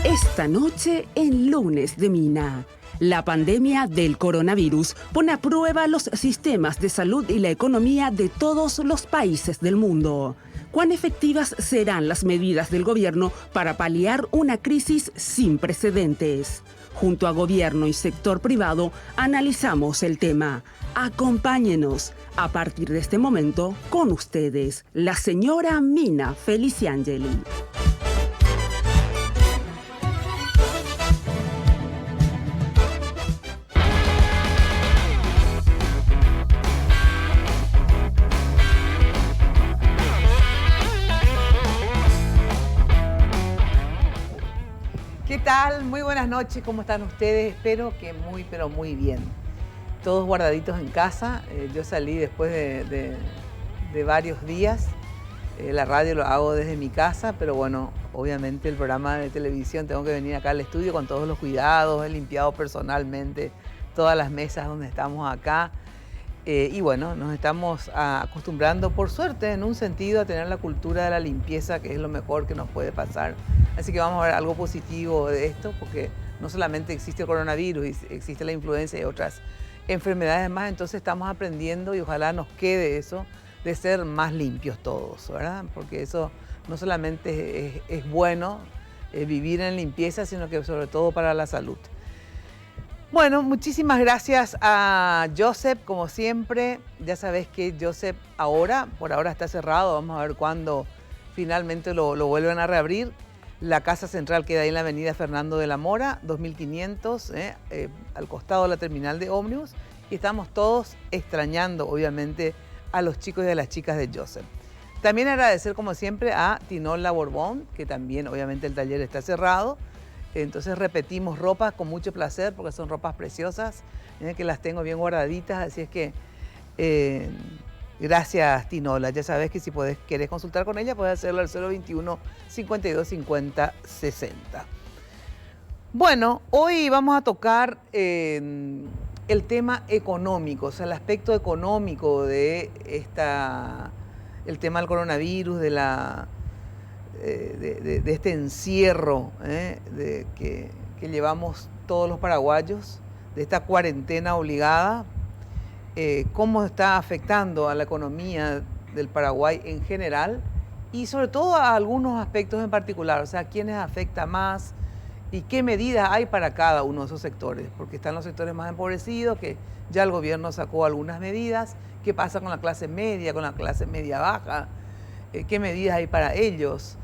Esta noche en Lunes de Mina. La pandemia del coronavirus pone a prueba los sistemas de salud y la economía de todos los países del mundo. ¿Cuán efectivas serán las medidas del gobierno para paliar una crisis sin precedentes? Junto a gobierno y sector privado, analizamos el tema. Acompáñenos. A partir de este momento, con ustedes, la señora Mina Feliciangeli. ¿Qué tal? Muy buenas noches, ¿cómo están ustedes? Espero que pero muy bien. Todos guardaditos en casa. Yo salí después de varios días. La radio lo hago desde mi casa, pero bueno, obviamente el programa de televisión tengo que venir acá al estudio con todos los cuidados. He limpiado personalmente todas las mesas donde estamos acá. Y bueno, nos estamos acostumbrando, por suerte, en un sentido, a tener la cultura de la limpieza, que es lo mejor que nos puede pasar. Así que vamos a ver algo positivo de esto, porque no solamente existe el coronavirus, existe la influenza y otras enfermedades más, entonces estamos aprendiendo y ojalá nos quede eso de ser más limpios todos, ¿verdad? Porque eso no solamente es bueno vivir en limpieza, sino que sobre todo para la salud. Bueno, muchísimas gracias a Joseph, como siempre. Ya sabés que Joseph por ahora está cerrado, vamos a ver cuándo finalmente lo vuelven a reabrir. La casa central queda ahí en la avenida Fernando de la Mora, 2500, al costado de la terminal de ómnibus. Y estamos todos extrañando, obviamente, a los chicos y a las chicas de Joseph. También agradecer, como siempre, a Tinola Borbón, que también, obviamente, el taller está cerrado. Entonces repetimos ropas con mucho placer, porque son ropas preciosas, que las tengo bien guardaditas. Así es que gracias, Tinola. Ya sabes que si querés consultar con ella, puedes hacerlo al 021 52 50 60. Bueno, hoy vamos a tocar el tema económico, o sea, el aspecto económico de el tema del coronavirus, de este encierro que llevamos todos los paraguayos, de esta cuarentena obligada. Cómo está afectando a la economía del Paraguay en general y sobre todo a algunos aspectos en particular, o sea, a quiénes afecta más y qué medidas hay para cada uno de esos sectores, porque están los sectores más empobrecidos, que ya el gobierno sacó algunas medidas, qué pasa con la clase media baja, qué medidas hay para ellos,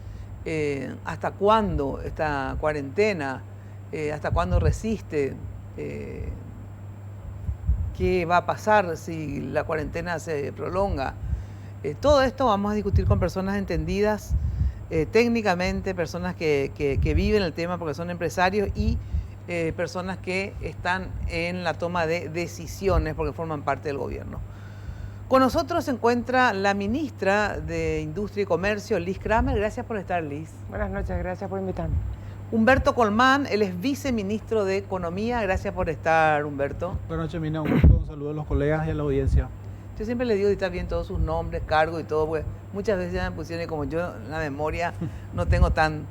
hasta cuándo esta cuarentena, hasta cuándo resiste. ¿Qué va a pasar si la cuarentena se prolonga? Todo esto vamos a discutir con personas entendidas técnicamente, personas que viven el tema porque son empresarios y personas que están en la toma de decisiones porque forman parte del gobierno. Con nosotros se encuentra la ministra de Industria y Comercio, Liz Kramer. Gracias por estar, Liz. Buenas noches, gracias por invitarme. Humberto Colmán, él es viceministro de Economía. Gracias por estar, Humberto. Buenas noches, Mina. Un gusto. Un saludo a los colegas y a la audiencia. Yo siempre le digo que está bien todos sus nombres, cargos y todo, porque muchas veces ya me pusieron y como yo la memoria no tengo tan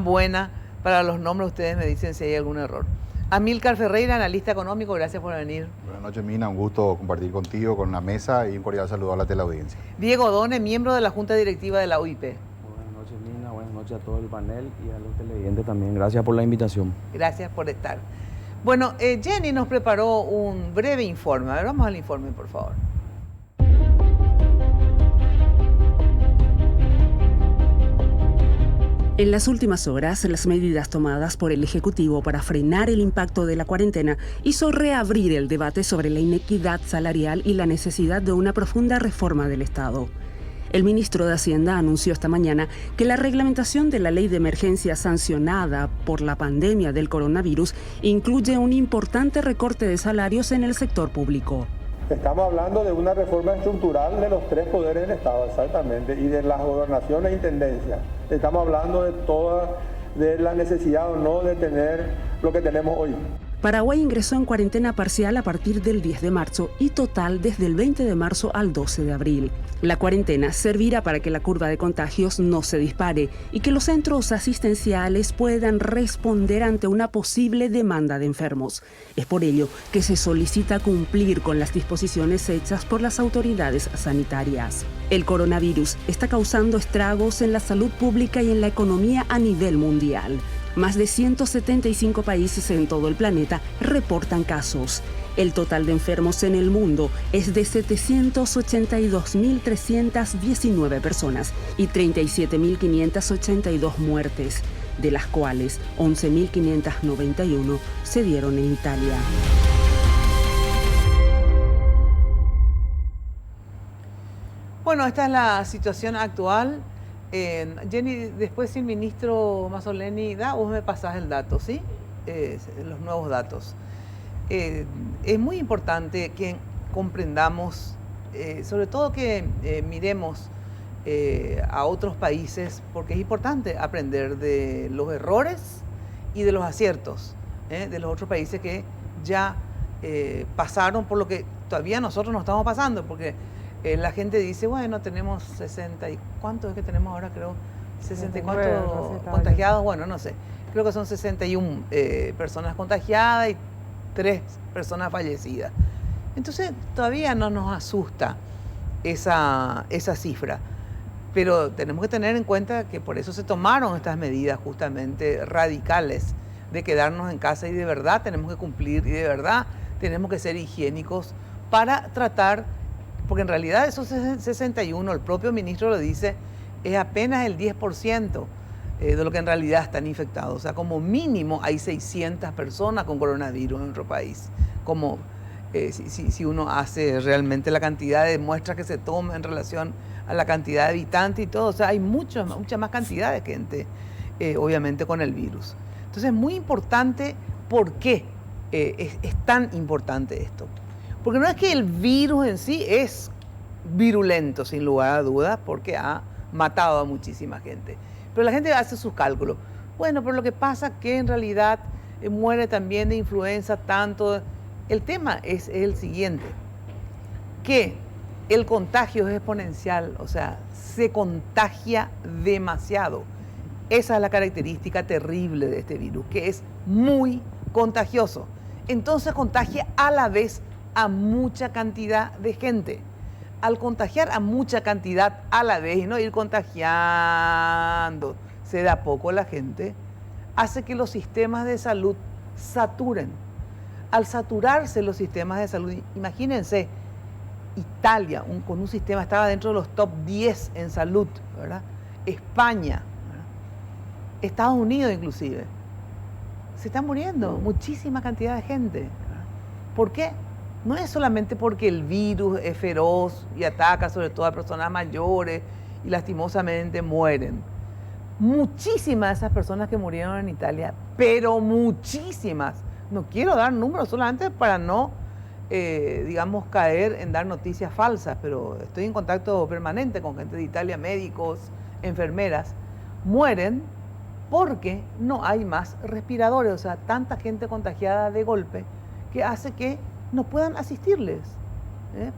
buena para los nombres, ustedes me dicen si hay algún error. Amílcar Ferreira, analista económico, gracias por venir. Buenas noches, Mina. Un gusto compartir contigo, con la mesa y un cordial saludo a la teleaudiencia. Diego Done, miembro de la Junta Directiva de la UIP. Buenas noches, Mina. Buenas noches a todo el panel y a los televidentes también. Gracias por la invitación. Gracias por estar. Bueno, Jenny nos preparó un breve informe. A ver, vamos al informe, por favor. En las últimas horas, las medidas tomadas por el Ejecutivo para frenar el impacto de la cuarentena hizo reabrir el debate sobre la inequidad salarial y la necesidad de una profunda reforma del Estado. El ministro de Hacienda anunció esta mañana que la reglamentación de la ley de emergencia sancionada por la pandemia del coronavirus incluye un importante recorte de salarios en el sector público. Estamos hablando de una reforma estructural de los tres poderes del Estado, exactamente, y de las gobernaciones e intendencias. Estamos hablando de la necesidad o no de tener lo que tenemos hoy. Paraguay ingresó en cuarentena parcial a partir del 10 de marzo y total desde el 20 de marzo al 12 de abril. La cuarentena servirá para que la curva de contagios no se dispare y que los centros asistenciales puedan responder ante una posible demanda de enfermos. Es por ello que se solicita cumplir con las disposiciones hechas por las autoridades sanitarias. El coronavirus está causando estragos en la salud pública y en la economía a nivel mundial. Más de 175 países en todo el planeta reportan casos. El total de enfermos en el mundo es de 782.319 personas y 37.582 muertes, de las cuales 11.591 se dieron en Italia. Bueno, esta es la situación actual. Jenny, después si el ministro Mazzoleni da, vos me pasás el dato, ¿sí? Los nuevos datos. Es muy importante que comprendamos, sobre todo que miremos a otros países, porque es importante aprender de los errores y de los aciertos de los otros países que ya pasaron por lo que todavía nosotros no estamos pasando, porque la gente dice, bueno, tenemos 60 y ¿cuánto es que tenemos ahora? Creo 64 contagiados, bueno, no sé, creo que son 61 personas contagiadas y 3 personas fallecidas. Entonces todavía no nos asusta esa cifra, pero tenemos que tener en cuenta que por eso se tomaron estas medidas justamente radicales de quedarnos en casa y de verdad tenemos que cumplir y de verdad tenemos que ser higiénicos para tratar, porque en realidad esos 61, el propio ministro lo dice, es apenas el 10% de lo que en realidad están infectados. O sea, como mínimo hay 600 personas con coronavirus en nuestro país. Como si uno hace realmente la cantidad de muestras que se toma en relación a la cantidad de habitantes y todo. O sea, hay mucha más cantidad de gente, obviamente, con el virus. Entonces es muy importante. ¿Por qué es tan importante esto? Porque no es que el virus en sí es virulento, sin lugar a dudas, porque ha matado a muchísima gente. Pero la gente hace sus cálculos. Bueno, pero lo que pasa es que en realidad muere también de influenza tanto. El tema es el siguiente, que el contagio es exponencial, o sea, se contagia demasiado. Esa es la característica terrible de este virus, que es muy contagioso. Entonces contagia a la vez a mucha cantidad de gente. Al contagiar a mucha cantidad a la vez y no ir contagiando de a poco la gente, hace que los sistemas de salud saturen. Al saturarse los sistemas de salud, imagínense, Italia con un sistema estaba dentro de los top 10 en salud, ¿verdad? España, ¿verdad? Estados Unidos inclusive. Se está muriendo muchísima cantidad de gente, ¿verdad? ¿Por qué? No es solamente porque el virus es feroz y ataca sobre todo a personas mayores y lastimosamente mueren. Muchísimas de esas personas que murieron en Italia, pero muchísimas, no quiero dar números solamente para no, digamos, caer en dar noticias falsas, pero estoy en contacto permanente con gente de Italia, médicos, enfermeras, mueren porque no hay más respiradores, o sea, tanta gente contagiada de golpe que hace que no puedan asistirles,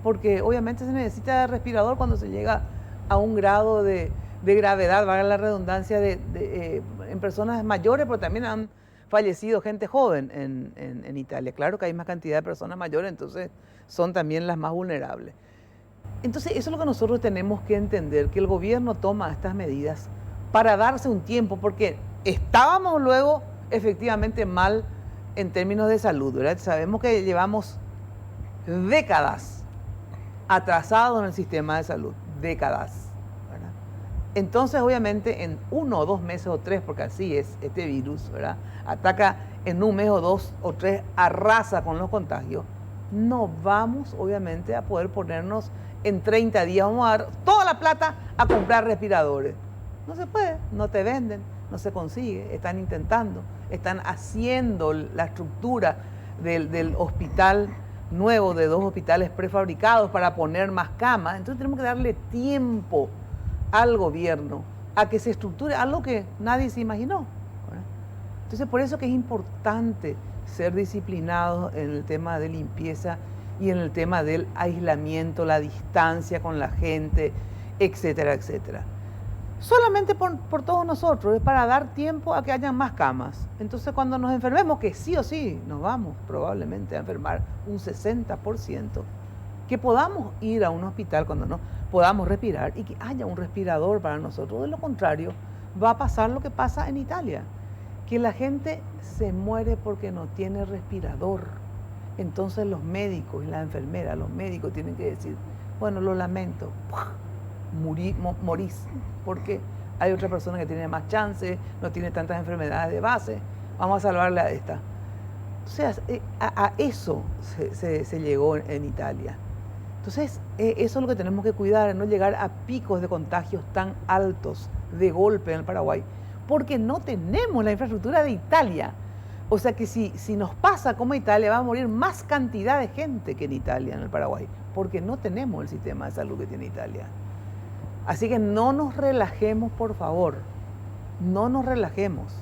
porque obviamente se necesita respirador cuando se llega a un grado de gravedad, valga la redundancia, en personas mayores, pero también han fallecido gente joven en Italia. Claro que hay más cantidad de personas mayores, entonces son también las más vulnerables. Entonces eso es lo que nosotros tenemos que entender, que el gobierno toma estas medidas para darse un tiempo, porque estábamos luego efectivamente mal en términos de salud, ¿verdad? Sabemos que llevamos décadas atrasados en el sistema de salud, décadas, ¿verdad? Entonces, obviamente, en 1 o 2 meses o 3, porque así es este virus, ¿verdad? Ataca en 1 mes o 2 o 3, arrasa con los contagios. No vamos, obviamente, a poder ponernos en 30 días, vamos a dar toda la plata a comprar respiradores. No se puede, no te venden, no se consigue, están intentando, están haciendo la estructura del hospital nuevo, de 2 hospitales prefabricados para poner más camas. Entonces tenemos que darle tiempo al gobierno a que se estructure algo que nadie se imaginó, ¿verdad? Entonces por eso que es importante ser disciplinados en el tema de limpieza y en el tema del aislamiento, la distancia con la gente, etcétera, etcétera. Solamente por todos nosotros, es para dar tiempo a que hayan más camas. Entonces cuando nos enfermemos, que sí o sí nos vamos probablemente a enfermar un 60%, que podamos ir a un hospital cuando no podamos respirar y que haya un respirador para nosotros. De lo contrario, va a pasar lo que pasa en Italia, que la gente se muere porque no tiene respirador. Entonces los médicos y las enfermeras, los médicos tienen que decir, bueno, lo lamento, morís, porque hay otra persona que tiene más chance, no tiene tantas enfermedades de base, vamos a salvarle a esta. O sea, a eso se llegó en Italia. Entonces, eso es lo que tenemos que cuidar, no llegar a picos de contagios tan altos de golpe en el Paraguay, porque no tenemos la infraestructura de Italia. O sea que si nos pasa como Italia, va a morir más cantidad de gente que en Italia, en el Paraguay, porque no tenemos el sistema de salud que tiene Italia. Así que no nos relajemos, por favor, no nos relajemos,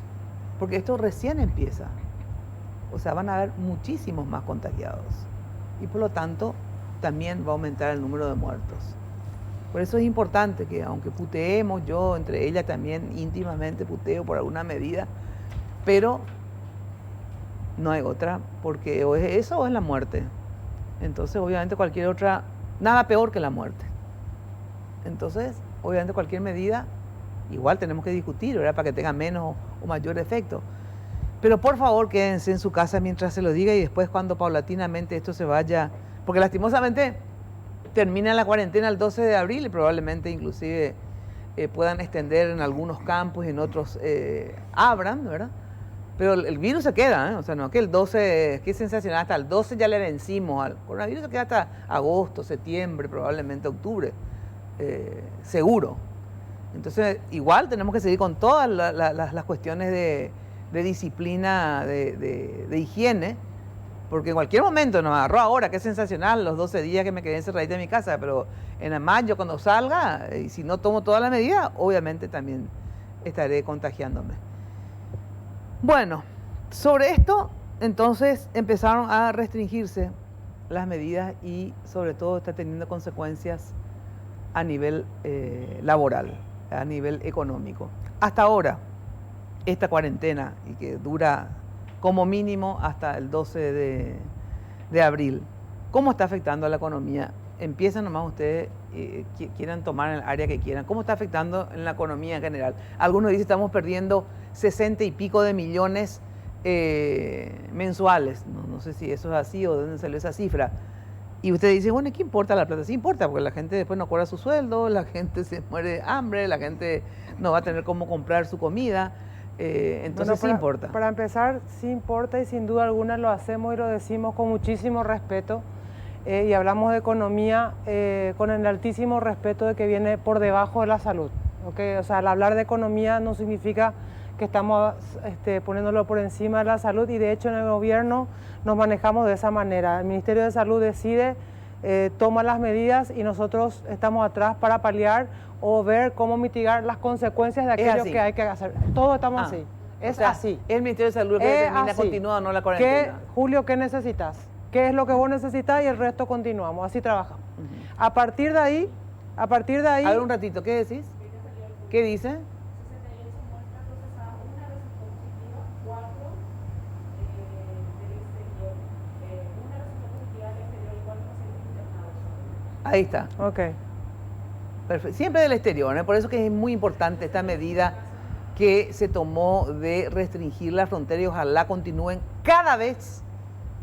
porque esto recién empieza. O sea, van a haber muchísimos más contagiados y por lo tanto también va a aumentar el número de muertos. Por eso es importante que aunque puteemos, yo entre ellas también íntimamente puteo por alguna medida, pero no hay otra, porque o es eso o es la muerte. Entonces, obviamente cualquier otra, nada peor que la muerte. Entonces, obviamente cualquier medida, igual tenemos que discutir, ¿verdad? Para que tenga menos o mayor efecto. Pero por favor, quédense en su casa mientras se lo diga y después cuando paulatinamente esto se vaya, porque lastimosamente termina la cuarentena el 12 de abril y probablemente inclusive puedan extender en algunos campos y en otros abran, ¿verdad? Pero el virus se queda, ¿eh? O sea, no que el 12, que es sensacional, hasta el 12 ya le vencimos al coronavirus, se queda hasta agosto, septiembre, probablemente octubre, seguro. Entonces, igual tenemos que seguir con todas las cuestiones de disciplina, de higiene, porque en cualquier momento nos agarró ahora, que es sensacional, los 12 días que me quedé encerradita en mi casa, pero en mayo cuando salga, y si no tomo todas las medidas, obviamente también estaré contagiándome. Bueno, sobre esto, entonces empezaron a restringirse las medidas y sobre todo está teniendo consecuencias a nivel laboral, a nivel económico. Hasta ahora, esta cuarentena, y que dura como mínimo hasta el 12 de abril, ¿cómo está afectando a la economía? Empiezan nomás ustedes, quieran tomar en el área que quieran. ¿Cómo está afectando en la economía en general? Algunos dicen que estamos perdiendo 60 y pico de millones mensuales. No sé si eso es así o de dónde salió esa cifra. Y usted dice, bueno, ¿qué importa la plata? Sí importa, porque la gente después no cobra su sueldo, la gente se muere de hambre, la gente no va a tener cómo comprar su comida. Entonces sí importa. Para empezar, sí importa y sin duda alguna lo hacemos y lo decimos con muchísimo respeto. Y hablamos de economía con el altísimo respeto de que viene por debajo de la salud. ¿Okay? O sea, al hablar de economía no significa que estamos poniéndolo por encima de la salud y de hecho en el gobierno nos manejamos de esa manera. El Ministerio de Salud decide, toma las medidas y nosotros estamos atrás para paliar o ver cómo mitigar las consecuencias de aquello que hay que hacer. Todos estamos así. Es así. El Ministerio de Salud que determina continúa o no la cuarentena. Julio, ¿qué necesitas? ¿Qué es lo que vos necesitas? Y el resto continuamos. Así trabajamos. A partir de ahí... A ver un ratito, ¿qué decís? ¿Qué dice? Ahí está. Ok. Perfecto. Siempre del exterior, ¿eh? Por eso que es muy importante esta medida que se tomó de restringir la frontera y ojalá continúen cada vez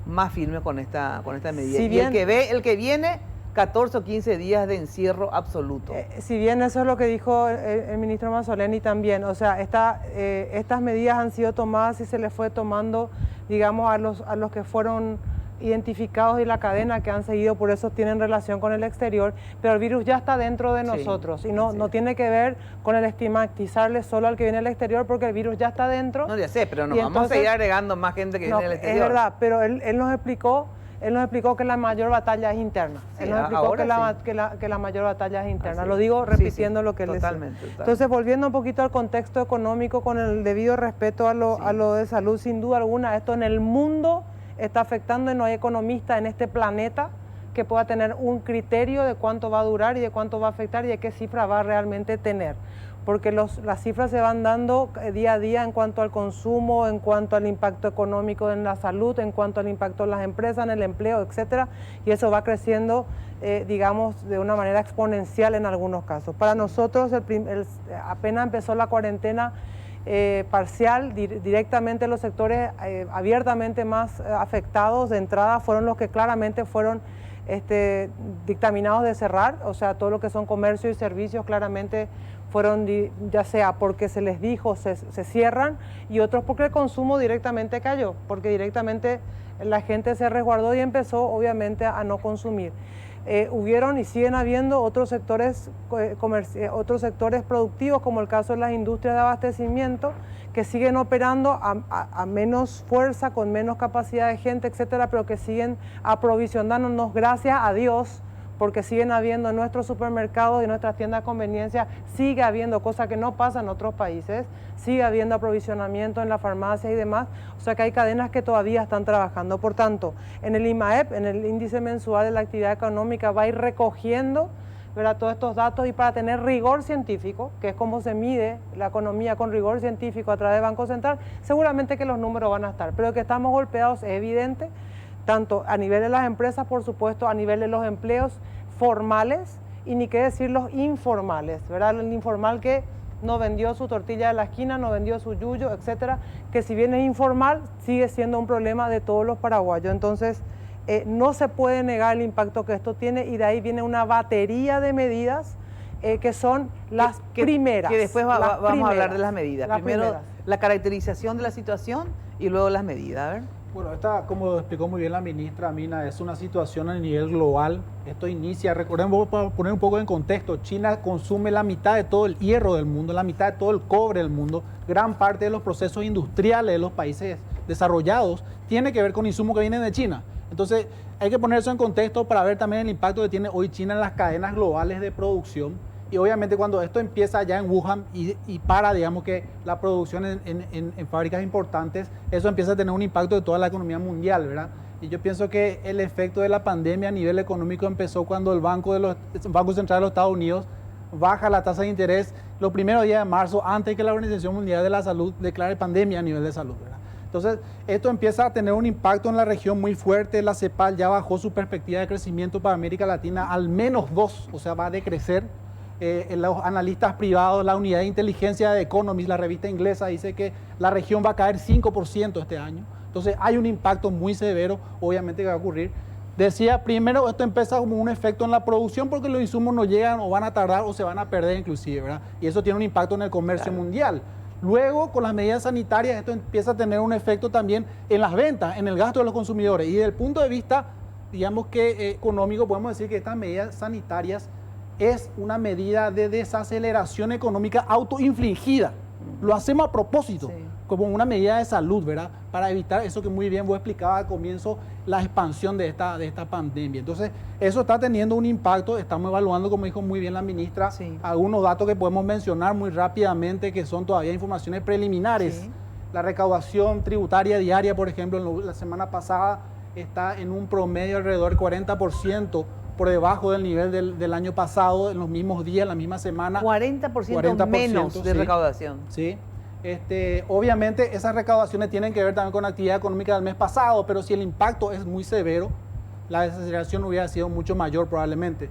más firmes con esta medida. Si bien, y el que viene, 14 o 15 días de encierro absoluto. Si bien eso es lo que dijo el ministro Mazzoleni también, o sea, estas medidas han sido tomadas y se les fue tomando, digamos, a los que fueron identificados y la cadena que han seguido, por eso tienen relación con el exterior, pero el virus ya está dentro de nosotros y no tiene que ver con el estigmatizarle solo al que viene del exterior porque el virus ya está dentro. No, ya sé, pero nos vamos a seguir agregando más gente que viene del exterior. Es verdad, pero él nos explicó él nos explicó que la mayor batalla es interna. Sí, Él nos explicó ahora que la mayor batalla es interna. Así Lo es. digo Sí, repitiendo sí, lo que él decía. totalmente. Entonces, volviendo un poquito al contexto económico, con el debido respeto a lo de salud, sin duda alguna, esto en el mundo está afectando y no hay economista en este planeta que pueda tener un criterio de cuánto va a durar y de cuánto va a afectar y de qué cifra va a realmente tener. Porque las cifras se van dando día a día en cuanto al consumo, en cuanto al impacto económico en la salud, en cuanto al impacto en las empresas, en el empleo, etcétera, y eso va creciendo, digamos, de una manera exponencial en algunos casos. Para nosotros, apenas empezó la cuarentena parcial, directamente los sectores abiertamente más afectados de entrada fueron los que claramente fueron dictaminados de cerrar, o sea, todo lo que son comercio y servicios claramente fueron, ya sea porque se les dijo, se cierran, y otros porque el consumo directamente cayó, porque directamente la gente se resguardó y empezó obviamente a no consumir. Hubieron y siguen habiendo otros sectores productivos, como el caso de las industrias de abastecimiento, que siguen operando a menos fuerza, con menos capacidad de gente, etcétera, pero que siguen aprovisionándonos, gracias a Dios, porque siguen habiendo en nuestros supermercados y en nuestras tiendas de conveniencia, sigue habiendo, cosa que no pasa en otros países, sigue habiendo aprovisionamiento en las farmacias y demás, o sea que hay cadenas que todavía están trabajando. Por tanto, en el IMAEP, en el índice mensual de la actividad económica, va a ir recogiendo, ¿verdad?, todos estos datos, y para tener rigor científico, que es como se mide la economía con rigor científico a través del Banco Central, seguramente que los números van a estar, pero que estamos golpeados es evidente, tanto a nivel de las empresas, por supuesto, a nivel de los empleos formales, y ni qué decir los informales, ¿verdad? El informal que no vendió su tortilla de la esquina, no vendió su yuyo, etcétera, que si bien es informal, sigue siendo un problema de todos los paraguayos. Entonces, no se puede negar el impacto que esto tiene, y de ahí viene una batería de medidas que son las primeras. Que después vamos a hablar de las medidas. Primero, la caracterización de la situación y luego las medidas. A ver. Bueno, esta, como explicó muy bien la ministra Mina, es una situación a nivel global. Esto inicia, recordemos, para poner un poco en contexto, China consume la mitad de todo el hierro del mundo, la mitad de todo el cobre del mundo. Gran parte de los procesos industriales de los países desarrollados tiene que ver con insumos que vienen de China. Entonces, hay que poner eso en contexto para ver también el impacto que tiene hoy China en las cadenas globales de producción. Y obviamente cuando esto empieza ya en Wuhan y para, digamos, que la producción en fábricas importantes, eso empieza a tener un impacto de toda la economía mundial, ¿verdad? Y yo pienso que el efecto de la pandemia a nivel económico empezó cuando el Banco Central de los Estados Unidos baja la tasa de interés los primeros días de marzo, antes de que la Organización Mundial de la Salud declare pandemia a nivel de salud, ¿verdad? Entonces, esto empieza a tener un impacto en la región muy fuerte. La CEPAL ya bajó su perspectiva de crecimiento para América Latina al menos 2, o sea, va a decrecer. Los analistas privados, la unidad de inteligencia de Economist, la revista inglesa, dice que la región va a caer 5% este año. Entonces, hay un impacto muy severo, obviamente, que va a ocurrir. Decía, primero, esto empieza como un efecto en la producción porque los insumos no llegan o van a tardar o se van a perder inclusive, ¿verdad? Y eso tiene un impacto en el comercio mundial. Luego, con las medidas sanitarias, esto empieza a tener un efecto también en las ventas, en el gasto de los consumidores. Y desde el punto de vista, digamos que económico, podemos decir que estas medidas sanitarias es una medida de desaceleración económica autoinfligida. Lo hacemos a propósito, como una medida de salud, ¿verdad? Para evitar eso que muy bien vos explicabas al comienzo, la expansión de esta pandemia. Entonces, eso está teniendo un impacto. Estamos evaluando, como dijo muy bien la ministra, algunos datos que podemos mencionar muy rápidamente, que son todavía informaciones preliminares. Sí. La recaudación tributaria diaria, por ejemplo, la semana pasada está en un promedio alrededor del 40%, por debajo del nivel del año pasado, en los mismos días, la misma semana. 40% menos de recaudación. Sí. Obviamente esas recaudaciones tienen que ver también con la actividad económica del mes pasado, pero si el impacto es muy severo, la desaceleración hubiera sido mucho mayor probablemente.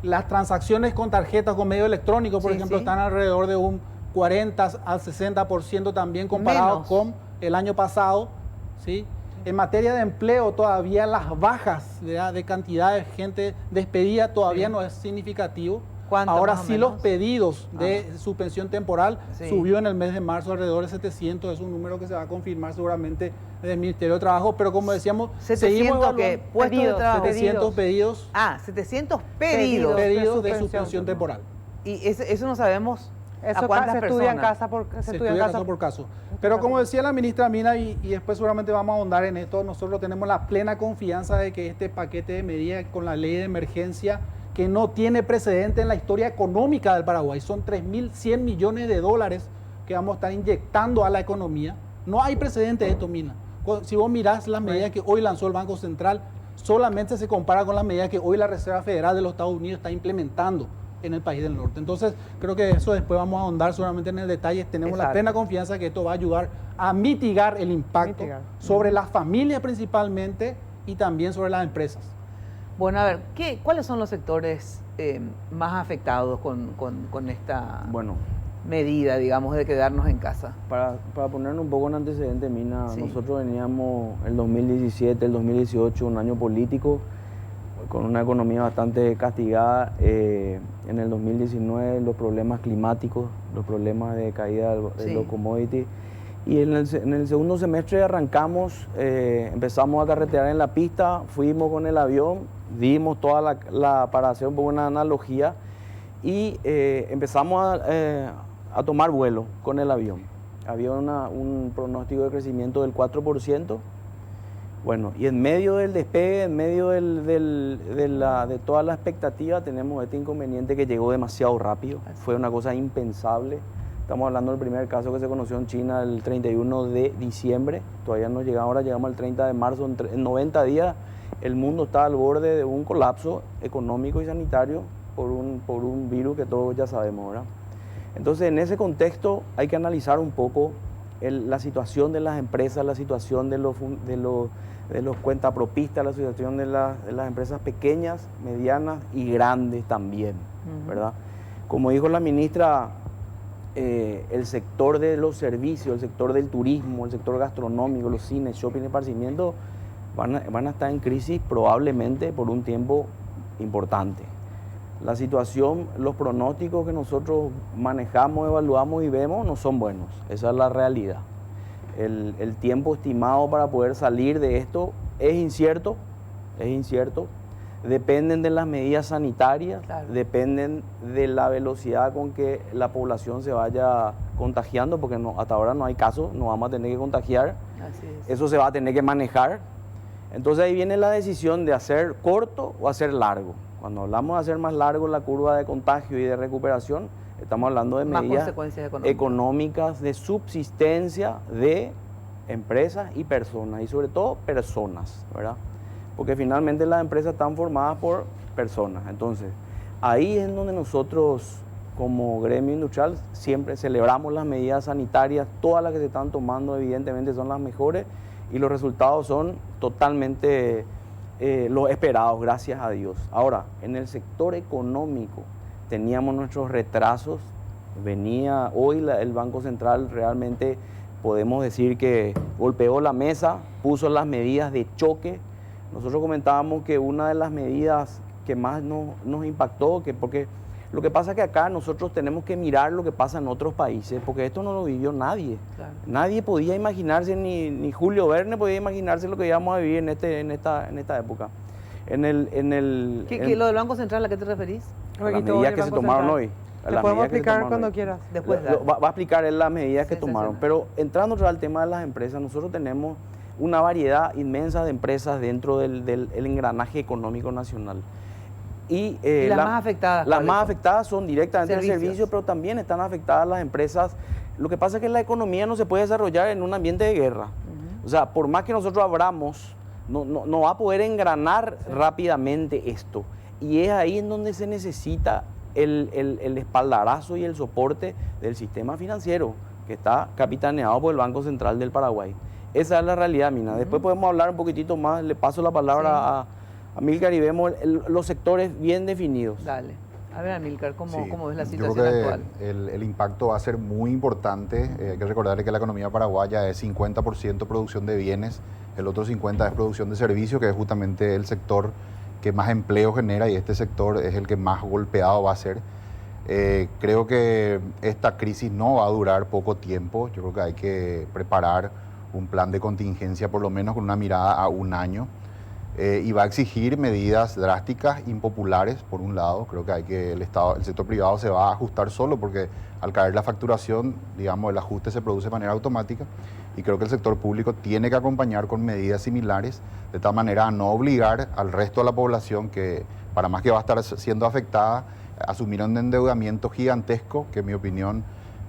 Las transacciones con tarjetas, con medio electrónico, por ejemplo, están alrededor de un 40 al 60% también comparado con el año pasado, ¿sí? En materia de empleo, todavía las bajas de cantidad de gente despedida todavía no es significativo. Ahora sí los pedidos de suspensión temporal subió en el mes de marzo alrededor de 700, es un número que se va a confirmar seguramente del Ministerio de Trabajo, pero como decíamos, 700 puestos de trabajo. 700 pedidos. 700 pedidos de suspensión temporal. Y eso no sabemos Eso cuántas se estudia en personas? casa Se estudia caso por caso. Pero como decía la ministra Mina, y después seguramente vamos a ahondar en esto, nosotros tenemos la plena confianza de que este paquete de medidas con la ley de emergencia, que no tiene precedente en la historia económica del Paraguay, son 3.100 millones de dólares que vamos a estar inyectando a la economía. No hay precedente de esto, Mina. Si vos mirás las medidas que hoy lanzó el Banco Central, solamente se compara con las medidas que hoy la Reserva Federal de los Estados Unidos está implementando en el país del norte. Entonces, creo que eso después vamos a ahondar solamente en el detalle. Tenemos la plena confianza que esto va a ayudar a mitigar el impacto sobre las familias principalmente y también sobre las empresas. Bueno, a ver, ¿cuáles son los sectores más afectados con esta medida, digamos, de quedarnos en casa? Para ponernos un poco en antecedente, Mina, Sí. nosotros veníamos el 2017, el 2018, un año político, con una economía bastante castigada. En el 2019 los problemas climáticos, los problemas de caída de los commodities. Y en el segundo semestre arrancamos, empezamos a carretear en la pista, fuimos con el avión, dimos toda para hacer un poco una analogía, y empezamos a tomar vuelo con el avión. Había un pronóstico de crecimiento del 4%. Bueno, y en medio del despegue, en medio de toda la expectativa, tenemos este inconveniente que llegó demasiado rápido. Fue una cosa impensable. Estamos hablando del primer caso que se conoció en China el 31 de diciembre. Todavía no llega, ahora llegamos al 30 de marzo. En 90 días el mundo está al borde de un colapso económico y sanitario por un virus que todos ya sabemos, ¿verdad? Entonces, en ese contexto hay que analizar un poco la situación de las empresas, la situación de los cuentapropistas, la situación de las empresas pequeñas, medianas y grandes también, ¿verdad? Como dijo la ministra, el sector de los servicios, el sector del turismo, el sector gastronómico, los cines, shopping y esparcimiento van a estar en crisis probablemente por un tiempo importante. La situación, los pronósticos que nosotros manejamos, evaluamos y vemos no son buenos. Esa es la realidad. El tiempo estimado para poder salir de esto es incierto. Dependen de las medidas sanitarias, dependen de la velocidad con que la población se vaya contagiando, porque hasta ahora no hay casos, nos vamos a tener que contagiar. Así es. Eso se va a tener que manejar. Entonces ahí viene la decisión de hacer corto o hacer largo. Cuando hablamos de hacer más largo la curva de contagio y de recuperación, estamos hablando de medidas económicas de subsistencia de empresas y personas, y sobre todo personas, ¿verdad? Porque finalmente las empresas están formadas por personas. Entonces, ahí es donde nosotros, como gremio industrial, siempre celebramos las medidas sanitarias. Todas las que se están tomando, evidentemente, son las mejores, y los resultados son totalmente los esperados, gracias a Dios. Ahora, en el sector económico teníamos nuestros retrasos. Venía hoy el Banco Central, realmente podemos decir que golpeó la mesa, puso las medidas de choque. Nosotros comentábamos que una de las medidas que más nos impactó, porque lo que pasa es que acá nosotros tenemos que mirar lo que pasa en otros países, porque esto no lo vivió nadie. Claro. Nadie podía imaginarse, ni Julio Verne podía imaginarse lo que íbamos a vivir en esta época. ¿Lo del Banco Central, a qué te referís? Las medidas que se tomaron hoy. Te podemos explicar cuando quieras. Después va a explicar las medidas que tomaron. Pero entrando al tema de las empresas, nosotros tenemos una variedad inmensa de empresas dentro del engranaje económico nacional. ¿Y las más afectadas? Las más afectadas son directamente el servicio, pero también están afectadas las empresas. Lo que pasa es que la economía no se puede desarrollar en un ambiente de guerra. O sea, por más que nosotros abramos, no va a poder engranar rápidamente esto. Y es ahí en donde se necesita el espaldarazo y el soporte del sistema financiero, que está capitaneado por el Banco Central del Paraguay. Esa es la realidad, Mina. Después podemos hablar un poquitito más, le paso la palabra a Amílcar y vemos los sectores bien definidos. Dale. A ver, Amílcar, ¿cómo ves la Yo situación creo que actual? El impacto va a ser muy importante. Hay que recordarle que la economía paraguaya es 50% producción de bienes, el otro 50% es producción de servicios, que es justamente el sector que más empleo genera, y este sector es el que más golpeado va a ser. Creo que esta crisis no va a durar poco tiempo. Yo creo que hay que preparar un plan de contingencia, por lo menos con una mirada a un año. y va a exigir medidas drásticas, impopulares, por un lado. Creo que el sector privado se va a ajustar solo porque al caer la facturación, digamos, el ajuste se produce de manera automática, y creo que el sector público tiene que acompañar con medidas similares, de tal manera a no obligar al resto de la población que, para más que va a estar siendo afectada, a asumir un endeudamiento gigantesco, que en mi opinión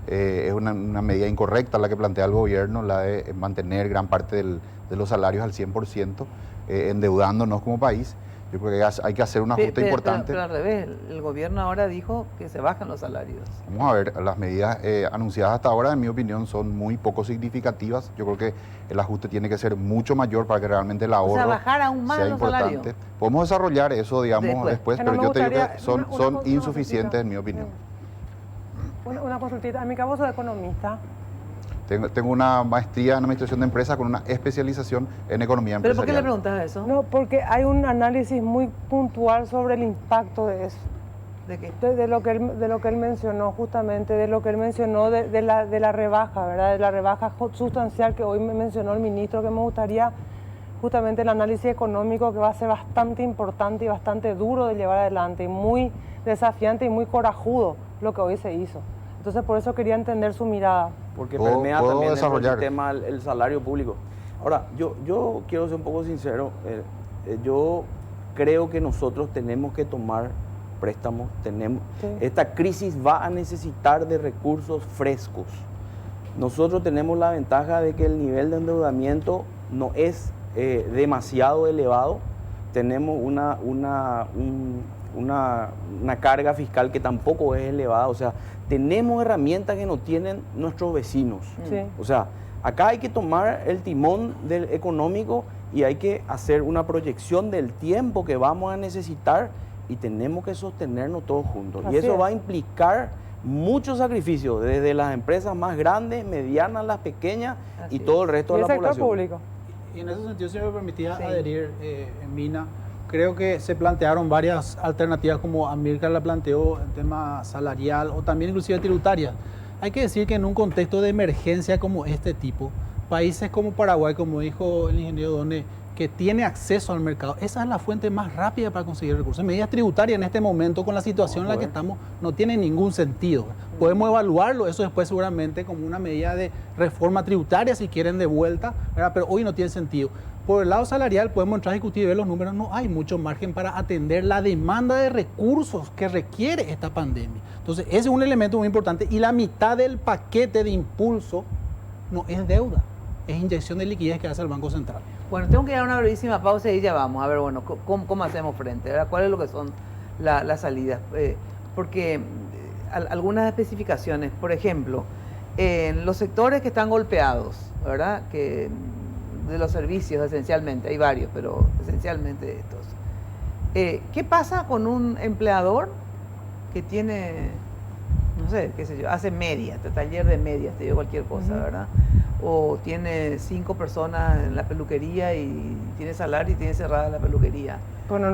es una medida incorrecta la que plantea el gobierno, la de mantener gran parte de los salarios al 100%, endeudándonos como país. Yo creo que hay que hacer un ajuste importante. Pero al revés, el gobierno ahora dijo que se bajan los salarios. Vamos a ver, las medidas anunciadas hasta ahora, en mi opinión, son muy poco significativas. Yo creo que el ajuste tiene que ser mucho mayor para que realmente el ahorro sea bajar aún más los importante. salarios. Podemos desarrollar eso, digamos, después, pero yo te digo que son insuficientes, en mi opinión. Una consultita. En mi caso soy economista. Tengo una maestría en administración de empresas con una especialización en economía ¿Pero empresarial. por qué le preguntas eso? No, porque hay un análisis muy puntual sobre el impacto de eso. ¿De qué? De lo que él mencionó, justamente, de lo que él mencionó de la rebaja, ¿verdad? De la rebaja sustancial que hoy me mencionó el ministro, que me gustaría justamente el análisis económico, que va a ser bastante importante y bastante duro de llevar adelante, y muy desafiante y muy corajudo lo que hoy se hizo. Entonces, por eso quería entender su mirada. Porque permea también dentro del sistema el salario público. Ahora, yo quiero ser un poco sincero. Yo creo que nosotros tenemos que tomar préstamos. Sí. Esta crisis va a necesitar de recursos frescos. Nosotros tenemos la ventaja de que el nivel de endeudamiento no es demasiado elevado. Tenemos una carga fiscal que tampoco es elevada. O sea, tenemos herramientas que no tienen nuestros vecinos. Sí. O sea, acá hay que tomar el timón del económico y hay que hacer una proyección del tiempo que vamos a necesitar, y tenemos que sostenernos todos juntos. Así y eso es. va a implicar muchos sacrificios, desde las empresas más grandes, medianas, las pequeñas y todo el resto de la población. Y el sector público. Y en ese sentido, si me permitía Sí. adherir, Mina, creo que se plantearon varias alternativas, como Amílcar la planteó, el tema salarial o también inclusive tributaria. Hay que decir que en un contexto de emergencia como este tipo, países como Paraguay, como dijo el ingeniero Done, que tiene acceso al mercado, esa es la fuente más rápida para conseguir recursos. Medidas tributarias en este momento, con la situación en la que estamos, no tiene ningún sentido. Podemos evaluarlo, eso después seguramente como una medida de reforma tributaria, si quieren de vuelta, ¿verdad? Pero hoy no tiene sentido. Por el lado salarial podemos entrar a discutir y ver los números, no hay mucho margen para atender la demanda de recursos que requiere esta pandemia. Entonces, ese es un elemento muy importante, y la mitad del paquete de impulso no es deuda, es inyección de liquidez que hace el Banco Central. Bueno, tengo que dar una brevísima pausa y ya vamos. A ver, bueno, ¿cómo hacemos frente? ¿Verdad? ¿Cuáles es lo que son las salidas? Porque algunas especificaciones, por ejemplo, en los sectores que están golpeados, ¿verdad? Que de los servicios esencialmente, hay varios, pero esencialmente estos. ¿Qué pasa con un empleador que tiene, no sé, qué sé yo, hace medias, taller de medias, te digo cualquier cosa, ¿verdad? O tiene 5 personas en la peluquería y tiene salario y tiene cerrada la peluquería. Pues no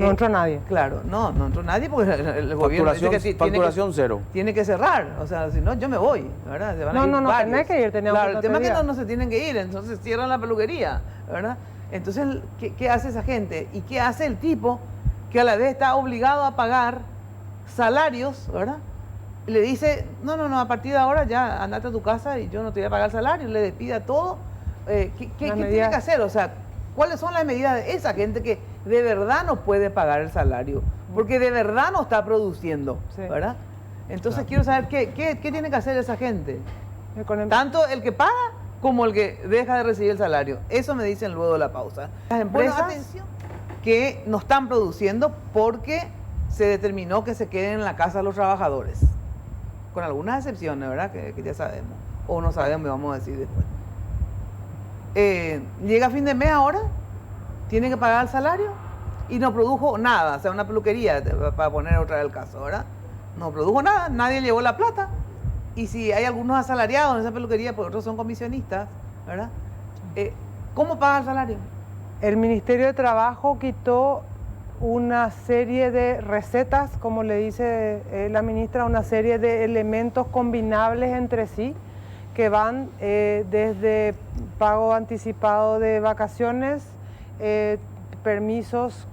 entró nadie. Claro, no entró nadie porque el gobierno dice que facturación cero. Tiene que cerrar, o sea, si no, yo me voy, ¿verdad? Se van a ir No, varios. tenés que ir, teníamos Claro, el tema es que día. no se tienen que ir, entonces cierran la peluquería, ¿verdad? Entonces, ¿qué hace esa gente? ¿Y qué hace el tipo que a la vez está obligado a pagar salarios, ¿verdad? Le dice, no, a partir de ahora ya andate a tu casa y yo no te voy a pagar salario, le despida todo. ¿Qué tiene que hacer? O sea, ¿cuáles son las medidas de esa gente que de verdad no puede pagar el salario? Porque de verdad no está produciendo, Sí. ¿verdad? Entonces quiero saber qué tiene que hacer esa gente. Con Tanto el que paga como el que deja de recibir el salario. Eso me dicen luego de la pausa. Las empresas que no están produciendo porque se determinó que se queden en la casa los trabajadores. Con algunas excepciones, ¿verdad? Que ya sabemos. O no sabemos, vamos a decir después. Llega fin de mes ahora, tiene que pagar el salario y no produjo nada. O sea, una peluquería, para poner otra vez el caso, ¿verdad? No produjo nada, nadie llevó la plata. Y si hay algunos asalariados en esa peluquería, pues otros son comisionistas, ¿verdad? ¿Cómo paga el salario? El Ministerio de Trabajo quitó una serie de recetas, como le dice la ministra, una serie de elementos combinables entre sí, que van desde pago anticipado de vacaciones, permisos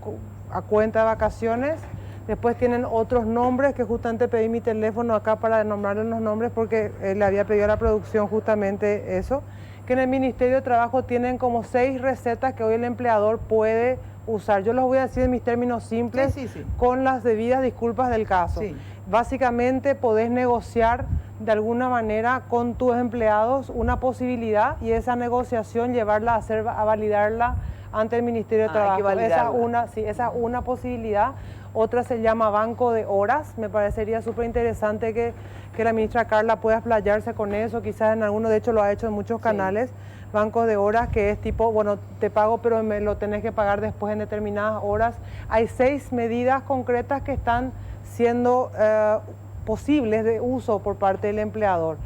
a cuenta de vacaciones. Después tienen otros nombres que justamente pedí mi teléfono acá para nombrarles los nombres porque le había pedido a la producción justamente eso. Que en el Ministerio de Trabajo tienen como 6 recetas que hoy el empleador puede usar. Yo los voy a decir en mis términos simples, con las debidas disculpas del caso. Sí. Básicamente podés negociar de alguna manera con tus empleados una posibilidad y esa negociación llevarla a validarla ante el Ministerio de Trabajo. Esa es una posibilidad. Otra se llama banco de horas. Me parecería súper interesante que la ministra Carla pueda explayarse con eso. Quizás en alguno, de hecho lo ha hecho en muchos canales. Bancos de horas que es tipo, bueno, te pago pero me lo tenés que pagar después en determinadas horas. Hay 6 medidas concretas que están siendo posibles de uso por parte del empleador.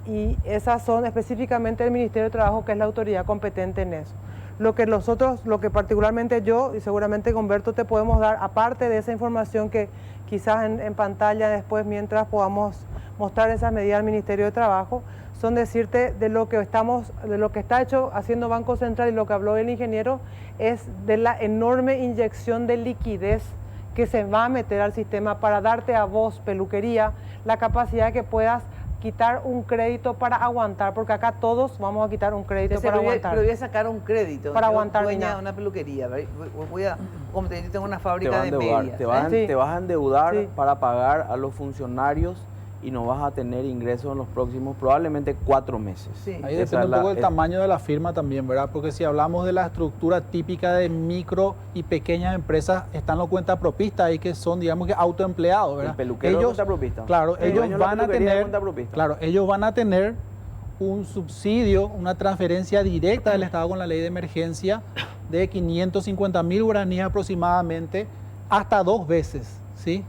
Y esas son específicamente el Ministerio de Trabajo, que es la autoridad competente en eso. Lo que particularmente yo y seguramente con Berto te podemos dar, aparte de esa información que quizás en pantalla después, mientras podamos mostrar esas medidas al Ministerio de Trabajo, son decirte de lo que está hecho haciendo Banco Central, y lo que habló el ingeniero es de la enorme inyección de liquidez que se va a meter al sistema para darte a vos, peluquería, la capacidad de que puedas quitar un crédito para aguantar, porque acá todos vamos a quitar un crédito para aguantar. Pero voy a sacar un crédito. Para aguantar. Dueña de una peluquería, como te digo, tengo una fábrica de medias. Te vas a endeudar para pagar a los funcionarios y no vas a tener ingresos en los próximos probablemente 4 meses. Sí. Ahí depende un poco del tamaño de la firma también, ¿verdad? Porque si hablamos de la estructura típica de micro y pequeñas empresas, están los cuentapropistas ahí que son, digamos, que autoempleados, ¿verdad? El peluquero es cuentapropista. Claro, ellos van a tener un subsidio, una transferencia directa del Estado con la ley de emergencia de 550.000 guaraníes aproximadamente, hasta 2 veces, ¿sí?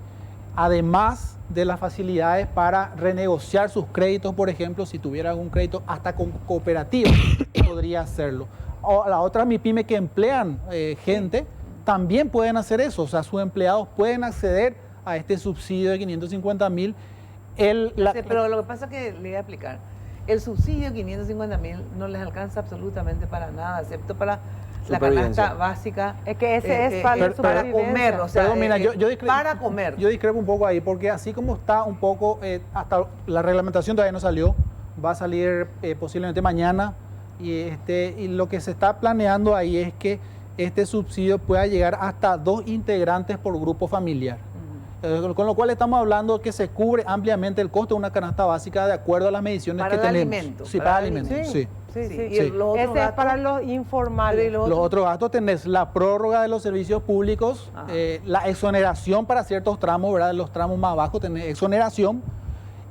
Además de las facilidades para renegociar sus créditos, por ejemplo, si tuviera algún crédito hasta con cooperativas, podría hacerlo. O las otras MIPYME que emplean gente, también pueden hacer eso, o sea, sus empleados pueden acceder a este subsidio de 550.000. Pero lo que pasa es que le voy a explicar, el subsidio de 550.000 no les alcanza absolutamente para nada, excepto para la canasta básica. Es que ese es para comer, o sea, perdón, mira, para comer. Yo discrepo un poco ahí, porque así como está un poco, hasta la reglamentación todavía no salió, va a salir posiblemente mañana, y lo que se está planeando ahí es que este subsidio pueda llegar hasta 2 integrantes por grupo familiar. Con lo cual estamos hablando que se cubre ampliamente el costo de una canasta básica de acuerdo a las mediciones que tenemos. Alimentos, para alimentos. Sí. Ese es para los informales. Los otros gastos tenés la prórroga de los servicios públicos, la exoneración para ciertos tramos, ¿verdad? Los tramos más bajos tenés exoneración,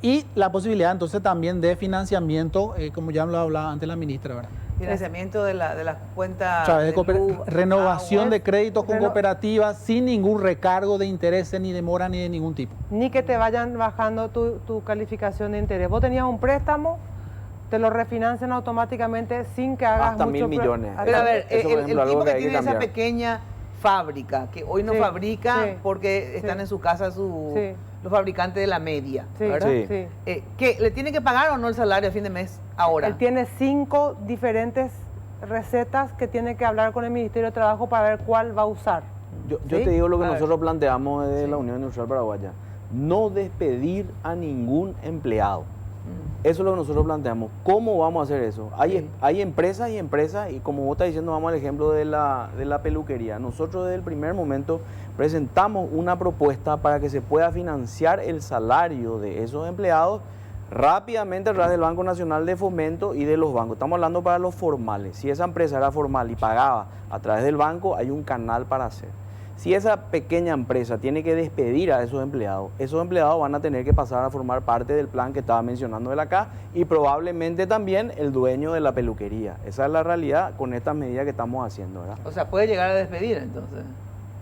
y la posibilidad entonces también de financiamiento, como ya lo hablaba antes la ministra, ¿verdad? Financiamiento de las cuentas, renovación de créditos con cooperativas sin ningún recargo de intereses, ni de mora, ni de ningún tipo. Ni que te vayan bajando tu calificación de interés. Vos tenías un préstamo, te lo refinancian automáticamente sin que hagas hasta mucho 1.000 millones. Pero a ver, el tipo que tiene esa pequeña fábrica, que hoy no fabrica porque están en su casa los fabricantes de la media, ¿verdad? ¿Qué, ¿le tiene que pagar o no el salario a fin de mes ahora? Él tiene 5 diferentes recetas que tiene que hablar con el Ministerio de Trabajo para ver cuál va a usar. Yo te digo lo que nosotros planteamos desde la Unión Industrial Paraguaya. No despedir a ningún empleado. Eso es lo que nosotros planteamos. ¿Cómo vamos a hacer eso? Hay empresas y empresas, y como vos estás diciendo, vamos al ejemplo de la peluquería. Nosotros desde el primer momento presentamos una propuesta para que se pueda financiar el salario de esos empleados rápidamente a través del Banco Nacional de Fomento y de los bancos. Estamos hablando para los formales. Si esa empresa era formal y pagaba a través del banco, hay un canal para hacer. Si esa pequeña empresa tiene que despedir a esos empleados van a tener que pasar a formar parte del plan que estaba mencionando él acá, y probablemente también el dueño de la peluquería. Esa es la realidad con estas medidas que estamos haciendo, ¿verdad? O sea, puede llegar a despedir entonces,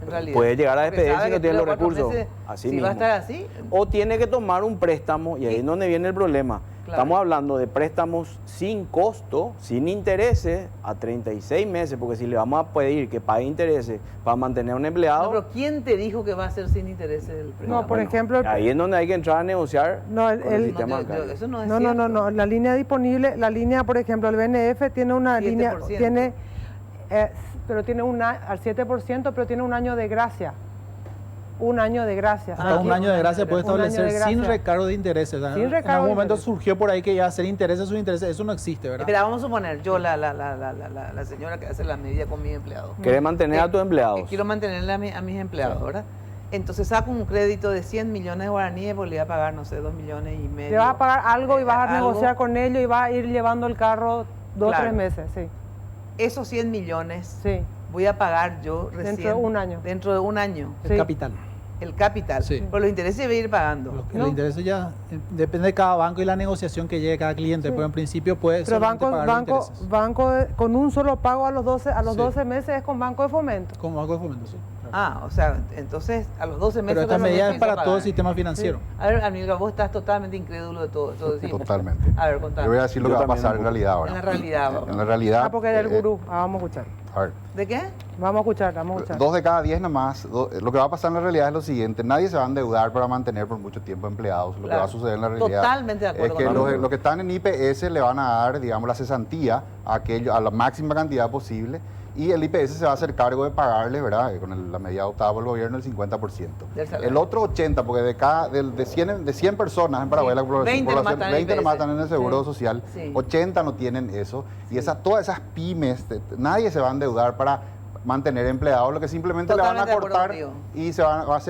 en realidad. Puede llegar a despedir si no tiene los recursos. Así mismo. ¿Va a estar así? O tiene que tomar un préstamo, y ahí es donde viene el problema. Claro. Estamos hablando de préstamos sin costo, sin intereses, a 36 meses, porque si le vamos a pedir que pague intereses para mantener a un empleado... No, pero ¿quién te dijo que va a ser sin intereses el préstamo? No, por ejemplo... Ahí es donde hay que entrar a negociar con el sistema bancario. Eso no es cierto. No, la línea disponible, por ejemplo, el BNF tiene una 7%. línea, tiene pero tiene al 7%, pero tiene un año de gracia. Un año de gracia. Hasta un año de gracia puede establecer sin recargo de intereses. Sin recargo en algún de momento intereses. surgió por ahí que ya hacer intereses sus intereses, eso no existe, ¿verdad? Espera, vamos a suponer, yo, la señora que hace la medida con mis empleados. ¿Querés mantener a tus empleados? Quiero mantenerle a mis empleados, ¿verdad? Entonces saco un crédito de 100 millones de guaraníes, porque le voy a pagar, no sé, 2 millones y medio. Te vas a pagar algo y vas a algo. negociar con ellos y vas a ir llevando el carro 2 o Claro. 3 meses, sí. Esos 100 millones Sí. voy a pagar yo recién. Dentro de un año. Dentro de un año. El Sí. capital. El capital. Sí. Por los intereses voy a ir pagando. Los intereses ya depende de cada banco y la negociación que llegue cada cliente, Sí. pero en principio puede Pero solamente pagar los intereses. con un solo pago a los 12 Sí. 12 meses es con Banco de Fomento. Como banco de fomento, sí. claro. Ah, o sea, entonces a los 12 meses... Pero esta recién medida es empiezo para a todo pagar. el sistema financiero. A ver, amiga, vos estás totalmente incrédulo de todo. Sí. Totalmente. A ver, contame. Yo voy a decir lo Yo que va a también pasar en un realidad ahora. En la realidad, vamos. En la realidad. Porque es del gurú. Vamos a escuchar. A ver, ¿De qué? Vamos a escuchar. 2 de cada 10 nomás. Lo que va a pasar en la realidad es lo siguiente: nadie se va a endeudar para mantener por mucho tiempo empleados. Lo que Claro. va a suceder en la realidad Totalmente de acuerdo es que contigo. los que están en IPS le van a dar, digamos, la cesantía a la máxima cantidad posible, y el IPS se va a hacer cargo de pagarles, ¿verdad? Con la medida adoptada por el gobierno, el 50%. Del salario. El otro 80%, porque de 100 personas en Paraguay, Sí. la población, 20 nomás están en el 20 nomás IPS. están en el Seguro Sí. Social, Sí. 80 no tienen eso, y todas esas pymes, nadie se va a endeudar para mantener empleados, lo que simplemente le van a Totalmente de acuerdo cortar contigo. y se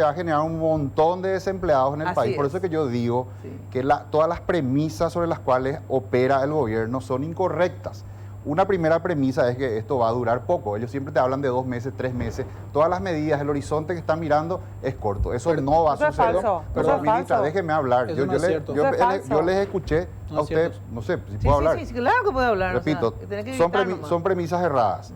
va a generar un montón de desempleados en el Así país. Por es. eso es que yo digo Sí. que todas las premisas sobre las cuales opera el gobierno son incorrectas. Una primera premisa es que esto va a durar poco. Ellos siempre te hablan de 2 meses, 3 meses. Todas las medidas, el horizonte que están mirando es corto. Eso no va a eso es suceder. falso, Pero, eso es ministra, falso. déjeme hablar. Eso no es cierto. Eso es falso. Yo les escuché No a es ustedes, cierto. no sé si Sí, puedo hablar. sí, claro que puede hablar. Repito, o sea, tenés que son, evitar nomás. son premisas erradas.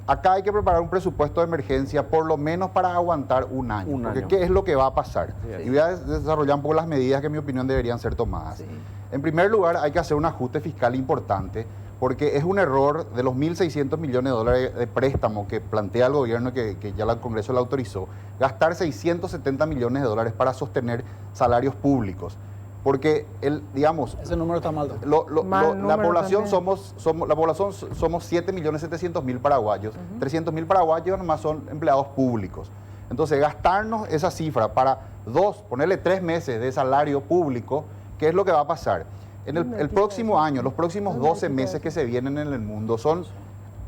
Acá hay que preparar un presupuesto de emergencia por lo menos para aguantar un año. Un porque año. ¿qué es lo que va a pasar? Sí. Y voy a desarrollar un poco las medidas que en mi opinión deberían ser tomadas. Sí. En primer lugar, hay que hacer un ajuste fiscal importante, porque es un error de los 1.600 millones de dólares de préstamo que plantea el gobierno, que ya el Congreso lo autorizó, gastar 670 millones de dólares para sostener salarios públicos. Porque, digamos, Ese número está mal. Mal la número población también. somos 7.700.000 paraguayos. 300.000 paraguayos nomás son empleados públicos. Entonces, gastarnos esa cifra para ponerle 3 meses de salario público, ¿qué es lo que va a pasar? En el próximo año, los próximos 12 meses que se vienen en el mundo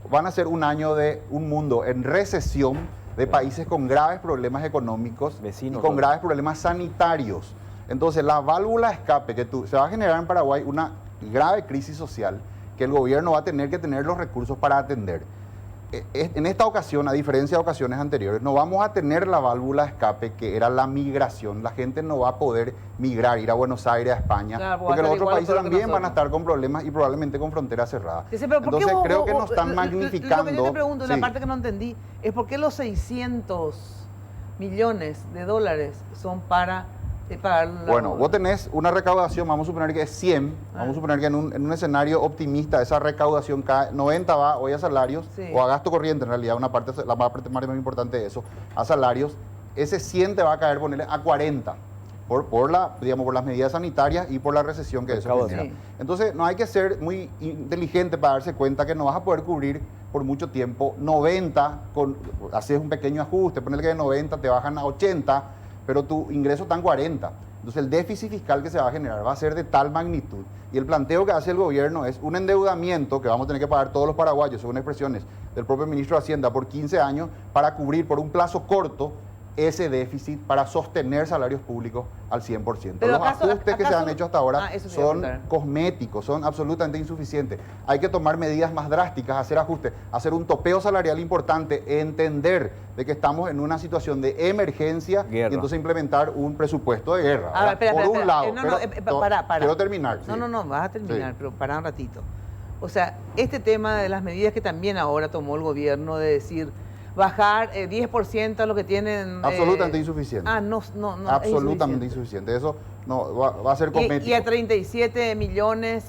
van a ser un año de un mundo en recesión, de países con graves problemas económicos Vecinos, y con todos. graves problemas sanitarios. Entonces, la válvula de escape se va a generar en Paraguay una grave crisis social que el gobierno va a tener que tener los recursos para atender. En esta ocasión, a diferencia de ocasiones anteriores, no vamos a tener la válvula de escape que era la migración. La gente no va a poder migrar, ir a Buenos Aires, a España, Claro, porque los va a estar otros igual países todo lo que también van a nosotros. estar con problemas y probablemente con fronteras cerradas. Dice, pero ¿por qué Entonces, vos- creo que vos- nos están Lo que magnificando. yo te pregunto, la Sí. parte que no entendí, es por qué los 600 millones de dólares son para pagar la... Bueno, vos tenés una recaudación, vamos a suponer que es 100, Ah. vamos a suponer que en un escenario optimista esa recaudación cae, 90 va hoy a salarios, Sí. o a gasto corriente en realidad, la parte más importante de eso, a salarios, ese 100 te va a caer, ponerle a 40, por las medidas sanitarias y por la recesión que eso Recaudación. genera. Sí. Entonces, no hay que ser muy inteligente para darse cuenta que no vas a poder cubrir por mucho tiempo 90, haces un pequeño ajuste, ponerle que de 90 te bajan a 80, pero tu ingreso está en 40. Entonces el déficit fiscal que se va a generar va a ser de tal magnitud. Y el planteo que hace el gobierno es un endeudamiento que vamos a tener que pagar todos los paraguayos, según expresiones del propio ministro de Hacienda, por 15 años, para cubrir por un plazo corto ese déficit para sostener salarios públicos al 100%. Pero Los ¿acaso- ajustes que se acaso- han hecho hasta ahora eso te iba a son preguntar. cosméticos, son absolutamente insuficientes. Hay que tomar medidas más drásticas, hacer ajustes, hacer un topeo salarial importante, entender de que estamos en una situación de emergencia Guerra. y entonces implementar un presupuesto de guerra. A ver, espera, Por espera, un lado, no, pero- no, para. quiero terminar. No, sí. no, vas a terminar, Sí. pero para un ratito. O sea, este tema de las medidas que también ahora tomó el gobierno de decir bajar 10% a lo que tienen... Absolutamente insuficiente. no, es Absolutamente insuficiente. insuficiente. Eso no va a ser cosmético. Y a 37 millones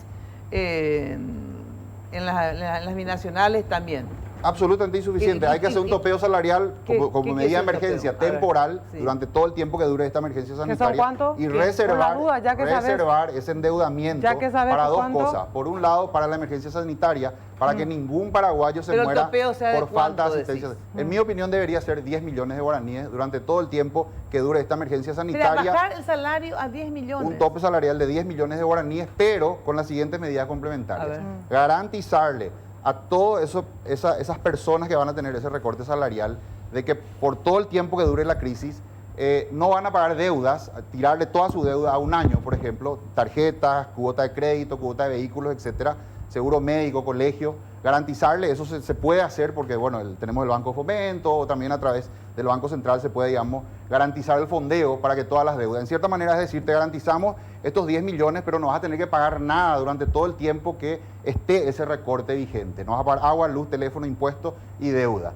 en las binacionales también. Absolutamente insuficiente. Hay que hacer un topeo salarial como medida de es el emergencia topeo? A ver, temporal sí. durante todo el tiempo que dure esta emergencia son sanitaria. cuántos? Y Por la reservar, duda, ya que reservar ese endeudamiento ya que sabes para dos cuánto. cosas. Por un lado, para la emergencia sanitaria, para que ningún paraguayo se Pero el muera topeo sea de por falta de cuánto, asistencia. decís. En mi opinión, debería ser 10 millones de guaraníes durante todo el tiempo que dure esta emergencia Pero sanitaria. bajar el salario a 10 millones. Un tope salarial de 10 millones de guaraníes, pero con las siguientes medidas A complementarias. ver. Garantizarle a todas esas personas que van a tener ese recorte salarial de que por todo el tiempo que dure la crisis no van a pagar deudas, tirarle toda su deuda a un año, por ejemplo, tarjetas, cuota de crédito, cuota de vehículos, etcétera, seguro médico, colegio, garantizarle, eso se puede hacer porque, bueno, tenemos el Banco de Fomento, o también a través del Banco Central se puede, digamos, garantizar el fondeo para que todas las deudas, en cierta manera es decir, te garantizamos estos 10 millones, pero no vas a tener que pagar nada durante todo el tiempo que esté ese recorte vigente, no vas a pagar agua, luz, teléfono, impuestos y deuda.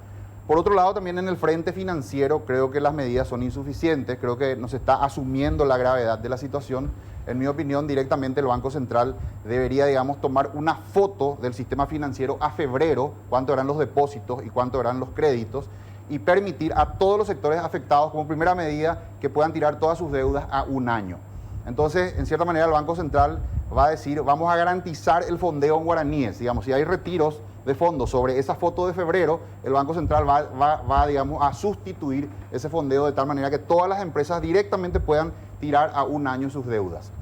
Por otro lado, también en el frente financiero creo que las medidas son insuficientes, creo que no se está asumiendo la gravedad de la situación. En mi opinión, directamente el Banco Central debería, digamos, tomar una foto del sistema financiero a febrero, cuánto eran los depósitos y cuánto eran los créditos, y permitir a todos los sectores afectados, como primera medida, que puedan tirar todas sus deudas a un año. Entonces, en cierta manera, el Banco Central va a decir, vamos a garantizar el fondeo en guaraníes. Digamos, si hay retiros de fondos sobre esa foto de febrero, el Banco Central va, digamos, a sustituir ese fondeo de tal manera que todas las empresas directamente puedan tirar a un año sus deudas.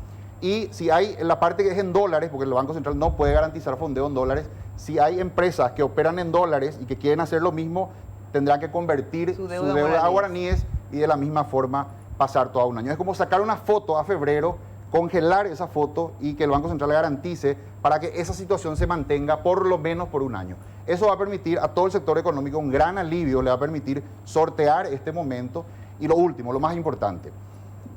Y si hay la parte que es en dólares, porque el Banco Central no puede garantizar fondeo en dólares, si hay empresas que operan en dólares y que quieren hacer lo mismo, tendrán que convertir su deuda a guaraníes y de la misma forma pasar todo un año. Es como sacar una foto a febrero, congelar esa foto y que el Banco Central garantice para que esa situación se mantenga por lo menos por un año. Eso va a permitir a todo el sector económico un gran alivio, le va a permitir sortear este momento. Y lo último, lo más importante,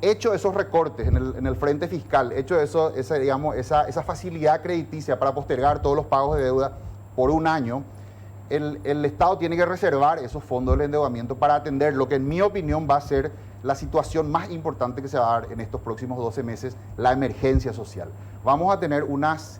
hecho esos recortes en el frente fiscal, hecho esa facilidad crediticia para postergar todos los pagos de deuda por un año, el Estado tiene que reservar esos fondos del endeudamiento para atender lo que en mi opinión va a ser la situación más importante que se va a dar en estos próximos 12 meses, la emergencia social. Vamos a tener unos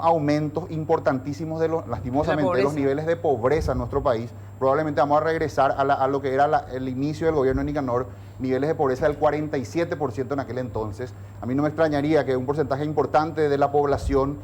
aumentos importantísimos lastimosamente, de los niveles de pobreza en nuestro país. Probablemente vamos a regresar a lo que era el inicio del gobierno de Nicanor, niveles de pobreza del 47% en aquel entonces. A mí no me extrañaría que un porcentaje importante de la población,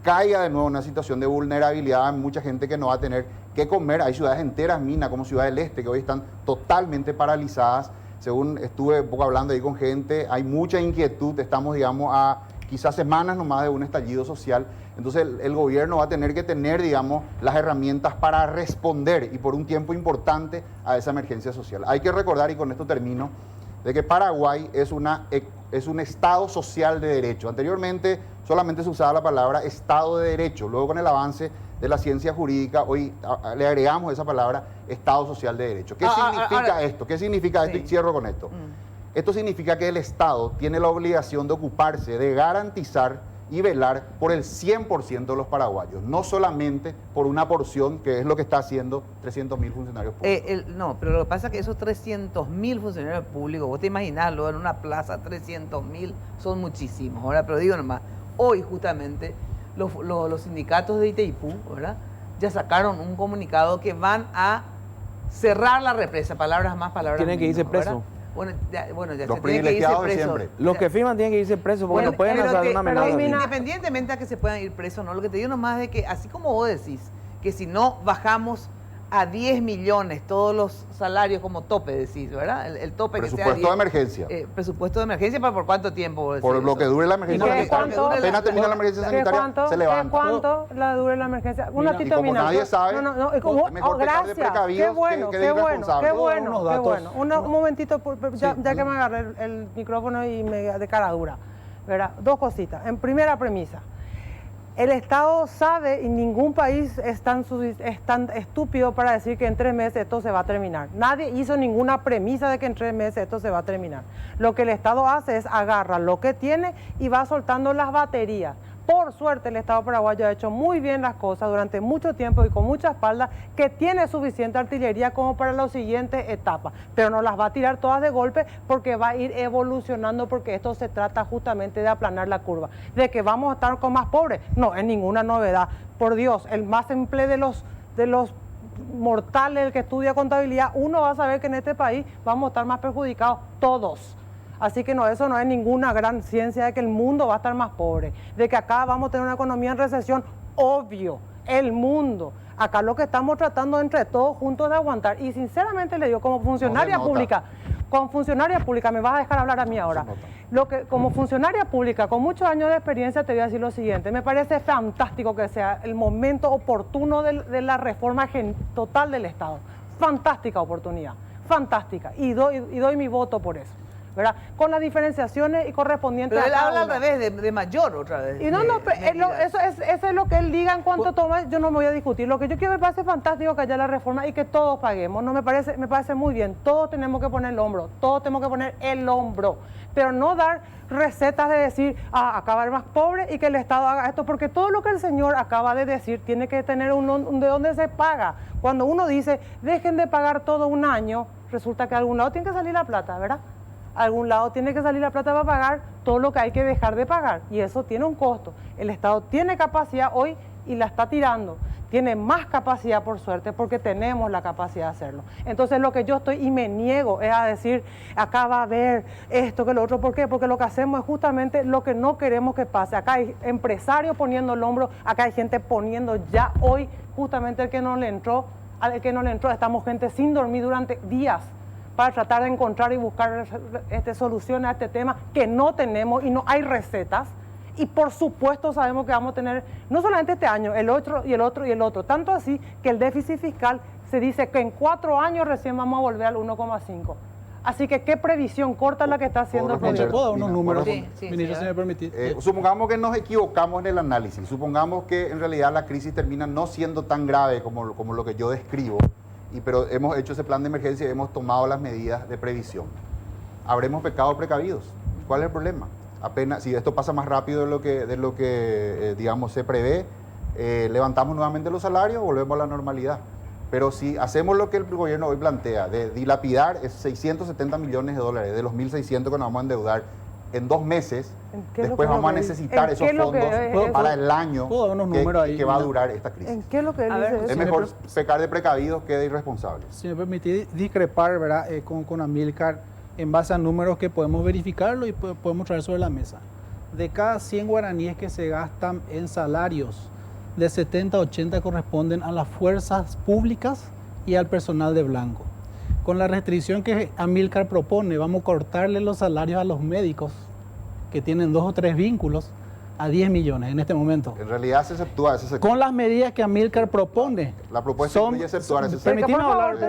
caiga de nuevo en una situación de vulnerabilidad, mucha gente que no va a tener que comer. Hay ciudades enteras, Mina, como Ciudad del Este, que hoy están totalmente paralizadas. Según estuve un poco hablando ahí con gente, hay mucha inquietud, estamos, a quizás semanas nomás de un estallido social. Entonces el gobierno va a tener que tener, las herramientas para responder y por un tiempo importante a esa emergencia social. Hay que recordar, y con esto termino, de que Paraguay es un Estado social de derecho. Anteriormente solamente se usaba la palabra Estado de Derecho. Luego, con el avance de la ciencia jurídica, hoy le agregamos esa palabra Estado social de derecho. ¿Qué significa esto? ¿Qué significa esto? Y cierro con esto. Esto significa que el Estado tiene la obligación de ocuparse, de garantizar y velar por el 100% de los paraguayos, no solamente por una porción, que es lo que está haciendo 300.000 funcionarios públicos. No, pero lo que pasa es que esos 300.000 funcionarios públicos, vos te imaginás, en una plaza 300.000 son muchísimos, ¿verdad? Pero digo nomás, hoy justamente los sindicatos de Itaipú, ¿verdad?, ya sacaron un comunicado que van a cerrar la represa, palabras más, palabras menos. Tienen que irse presos. Bueno, ya los se tiene que irse privilegiados de preso. siempre. Los que firman tienen que irse presos porque no pueden hacer una amenaza. Independientemente a que se puedan ir presos, no, lo que te digo nomás es que, así como vos decís, que si no bajamos a 10 millones todos los salarios como tope, decís, ¿verdad? El tope presupuesto que sea 10, de emergencia. Presupuesto de emergencia, ¿para por cuánto tiempo? Vos decís Por lo eso? que dure la emergencia sanitaria. Apenas termina la emergencia sanitaria, se levanta. ¿Cuánto la dure la emergencia? Un ratito, y como Mina. nadie sabe, como, mejor pecar de gracias. precavidos Qué bueno, que de qué bueno, irresponsables. qué bueno, qué bueno. Un momentito, ya Sí. que me agarré el micrófono y me de cara dura. ¿Verdad? Dos cositas. En primera premisa. El Estado sabe y ningún país es tan estúpido para decir que en 3 meses esto se va a terminar. Nadie hizo ninguna premisa de que en 3 meses esto se va a terminar. Lo que el Estado hace es agarra lo que tiene y va soltando las baterías. Por suerte el Estado paraguayo ha hecho muy bien las cosas durante mucho tiempo y con mucha espalda, que tiene suficiente artillería como para las siguientes etapas, pero no las va a tirar todas de golpe porque va a ir evolucionando, porque esto se trata justamente de aplanar la curva. De que vamos a estar con más pobres, no es ninguna novedad. Por Dios, el más simple de los mortales, el que estudia contabilidad, uno va a saber que en este país vamos a estar más perjudicados todos. Así que no, eso no es ninguna gran ciencia de que el mundo va a estar más pobre, de que acá vamos a tener una economía en recesión, obvio, el mundo. Acá lo que estamos tratando entre todos juntos de aguantar. Y sinceramente le digo, como funcionaria pública, me vas a dejar hablar a mí ahora. Como funcionaria pública, con muchos años de experiencia, te voy a decir lo siguiente. Me parece fantástico que sea el momento oportuno de la reforma total del Estado. Fantástica oportunidad, fantástica. Y doy mi voto por eso, ¿verdad? Con las diferenciaciones y correspondientes. Pero él habla al revés, de mayor otra vez. Y eso es lo que él diga en cuanto toma, yo no me voy a discutir. Lo que yo quiero, me parece fantástico que haya la reforma y que todos paguemos. No me parece muy bien. Todos tenemos que poner el hombro, pero no dar recetas de decir, acá va a haber más pobre y que el Estado haga esto, porque todo lo que el señor acaba de decir tiene que tener de dónde se paga. Cuando uno dice, dejen de pagar todo un año, resulta que a algún lado tiene que salir la plata, ¿verdad? A algún lado tiene que salir la plata para pagar todo lo que hay que dejar de pagar, y eso tiene un costo. El Estado tiene capacidad hoy y la está tirando. Tiene más capacidad, por suerte, porque tenemos la capacidad de hacerlo. Entonces lo que yo estoy y me niego es a decir, acá va a haber esto que lo otro. ¿Por qué? Porque lo que hacemos es justamente lo que no queremos que pase. Acá hay empresarios poniendo el hombro, acá hay gente poniendo ya hoy, justamente al que no le entró, estamos gente sin dormir durante días para tratar de encontrar y buscar soluciones a este tema que no tenemos y no hay recetas. Y por supuesto sabemos que vamos a tener, no solamente este año, el otro y el otro y el otro. Tanto así que el déficit fiscal se dice que en 4 años recién vamos a volver al 1,5. Así que qué previsión corta la que está haciendo el gobierno. ¿Puedo dar unos números? Sí, Ministro, si me permite. Supongamos que nos equivocamos en el análisis. Supongamos que en realidad la crisis termina no siendo tan grave como lo que yo describo. Pero hemos hecho ese plan de emergencia y hemos tomado las medidas de previsión. ¿Habremos pecado precavidos? ¿Cuál es el problema? Apenas, si esto pasa más rápido de lo que digamos, se prevé, levantamos nuevamente los salarios, volvemos a la normalidad. Pero si hacemos lo que el gobierno hoy plantea, de dilapidar es 670 millones de dólares de los 1.600 que nos vamos a endeudar en 2 meses, después vamos a necesitar esos fondos para el año que va a durar esta crisis. ¿En qué es lo que él dice eso? Es mejor pecar de precavidos que de irresponsables. Si me permite discrepar, ¿verdad? Con Amílcar en base a números que podemos verificarlo y podemos traer sobre la mesa. De cada 100 guaraníes que se gastan en salarios, de 70 a 80 corresponden a las fuerzas públicas y al personal de blanco. Con la restricción que Amílcar propone, vamos a cortarle los salarios a los médicos que tienen 2 o 3 vínculos a 10 millones en este momento. En realidad se exceptúa ese sector. Con las medidas que Amílcar propone. La propuesta incluye exceptuar ese sector. Por favor,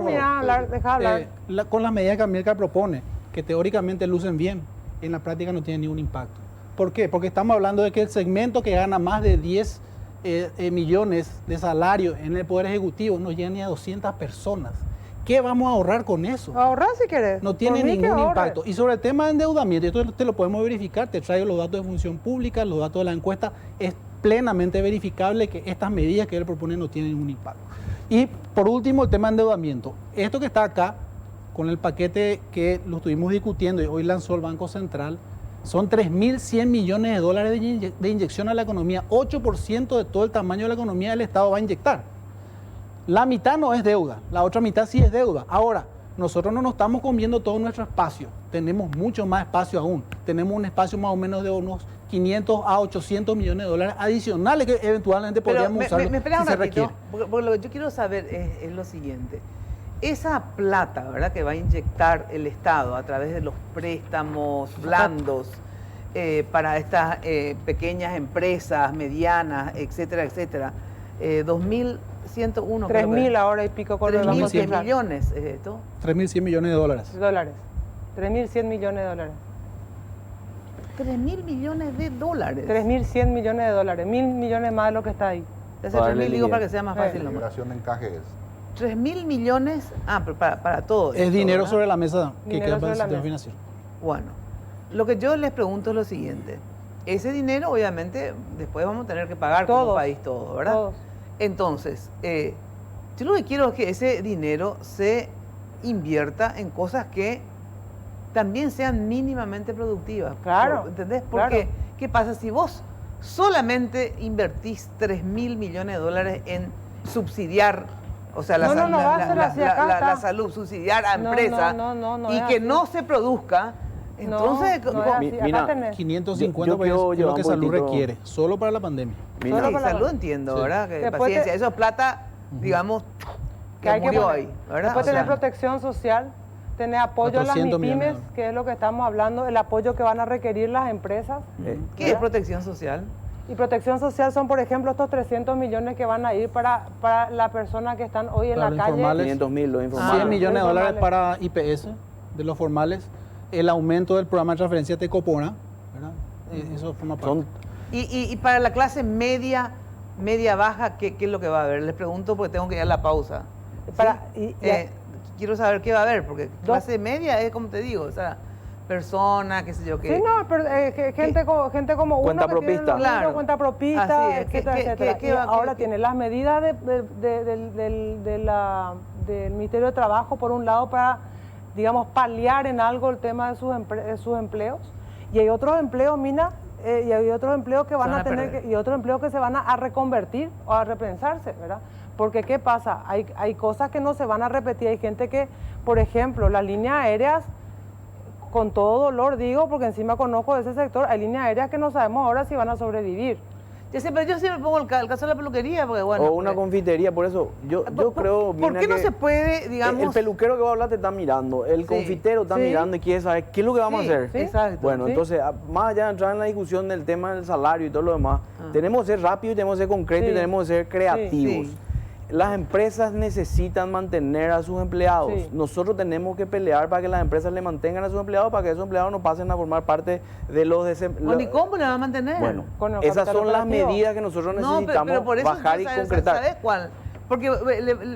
deja hablar. Con las medidas que Amílcar propone, que teóricamente lucen bien, en la práctica no tienen ningún impacto. ¿Por qué? Porque estamos hablando de que el segmento que gana más de 10 millones de salarios en el Poder Ejecutivo no llega ni a 200 personas. ¿Qué vamos a ahorrar con eso? Ahorrar si querés. No tiene ningún impacto. Y sobre el tema de endeudamiento, esto te lo podemos verificar, te traigo los datos de función pública, los datos de la encuesta, es plenamente verificable que estas medidas que él propone no tienen ningún impacto. Y por último, el tema de endeudamiento. Esto que está acá, con el paquete que lo estuvimos discutiendo y hoy lanzó el Banco Central, son 3.100 millones de dólares de inyección a la economía. 8% de todo el tamaño de la economía del Estado va a inyectar. La mitad no es deuda, la otra mitad sí es deuda. Ahora, nosotros no nos estamos comiendo todo nuestro espacio, tenemos mucho más espacio aún. Tenemos un espacio más o menos de unos 500 a 800 millones de dólares adicionales que eventualmente podríamos usar si se requiere. Porque lo que yo quiero saber es lo siguiente. Esa plata, ¿verdad?, que va a inyectar el Estado a través de los préstamos blandos para estas pequeñas empresas, medianas, etcétera, etcétera, 2.101. 3.000 ahora y pico con el Banco Central. 3.100 millones es esto. 3.100 millones de dólares. 3.100 millones de dólares. 3.000 millones de dólares. 3.100 millones de dólares. 1.000 millones más de lo que está ahí. Ese 3.000 digo para que sea más fácil. La liberación de encaje es 3.000 millones, pero para todo. Es esto, dinero ¿verdad?, sobre la mesa que queda para el sistema financiero. Bueno, lo que yo les pregunto es lo siguiente. Ese dinero, obviamente, después vamos a tener que pagar todos, como país todo, ¿verdad? Todos. Entonces, yo lo que quiero es que ese dinero se invierta en cosas que también sean mínimamente productivas. Claro. ¿Entendés? Porque, ¿qué pasa si vos solamente invertís 3.000 millones de dólares subsidiar, o sea, la, No va a ser así, acá la está. salud, subsidiar a empresas no y es que así. no se produzca, entonces... no es así. Mira, Acá tenés. 550 Yo quiero es lo llevar que un salud poquitito- requiere, solo para la pandemia. Mira, Solo Sí, para la- salud entiendo, Sí. ¿verdad? Que Después paciencia, te- eso es plata, digamos, que hay que murió poner. ahí, ¿verdad? Después O tener sea, protección social, tener apoyo a las 400 MIPYMES, millones. que es lo que estamos hablando, el apoyo que van a requerir las empresas. ¿qué es protección social? Y protección social son, por ejemplo, estos 300 millones que van a ir para las personas que están hoy en Para la los calle. informales. 500.000 los 100 informales. millones de los dólares formales. para IPS, de los formales, el aumento del programa de transferencia de Copona, ¿verdad? Eso forma parte. Son Y para la clase media, baja, ¿qué es lo que va a haber? Les pregunto porque tengo que ir a la pausa. Para- ¿Sí? y- Quiero saber qué va a haber, porque clase media es como te digo, o sea, persona, qué sé yo, qué. Sí, no, pero, gente como Cuenta uno que tiene propista. los libros, Claro. cuenta propista, Así es. etcétera, ¿Qué- etcétera. qué Y va- ahora qué- tiene las medidas del Ministerio de Trabajo, por un lado, para, digamos, paliar en algo el tema de sus empleos. Y hay otros empleos, Mina, y hay otros empleos que van van a a tener perder. y otros empleos que se van a reconvertir o a repensarse, ¿verdad? Porque ¿qué pasa? Hay cosas que no se van a repetir. Hay gente que, por ejemplo, las líneas aéreas, con todo dolor digo, porque encima conozco de ese sector, hay líneas aéreas que no sabemos ahora si van a sobrevivir. Yo siempre pongo el caso de la peluquería, porque bueno. o una porque- confitería, por eso yo creo... ¿Por Mina, qué no que se puede, digamos? el peluquero que va a hablar te está mirando, el Sí. confitero está Sí. mirando y quiere saber qué es lo que vamos Sí, a hacer. sí. Exacto. Bueno, Sí. entonces, más allá de entrar en la discusión del tema del salario y todo lo demás, tenemos que ser rápidos, tenemos que ser concretos Sí. y tenemos que ser creativos. Sí. Las empresas necesitan mantener a sus empleados. Sí. Nosotros tenemos que pelear para que las empresas le mantengan a sus empleados, para que esos empleados no pasen a formar parte de los Bueno, ¿y cómo le va a mantener? Bueno, Con el esas capital son las operativo. medidas que nosotros No, necesitamos pero por eso, bajar y ¿sabes concretar. cuál? Porque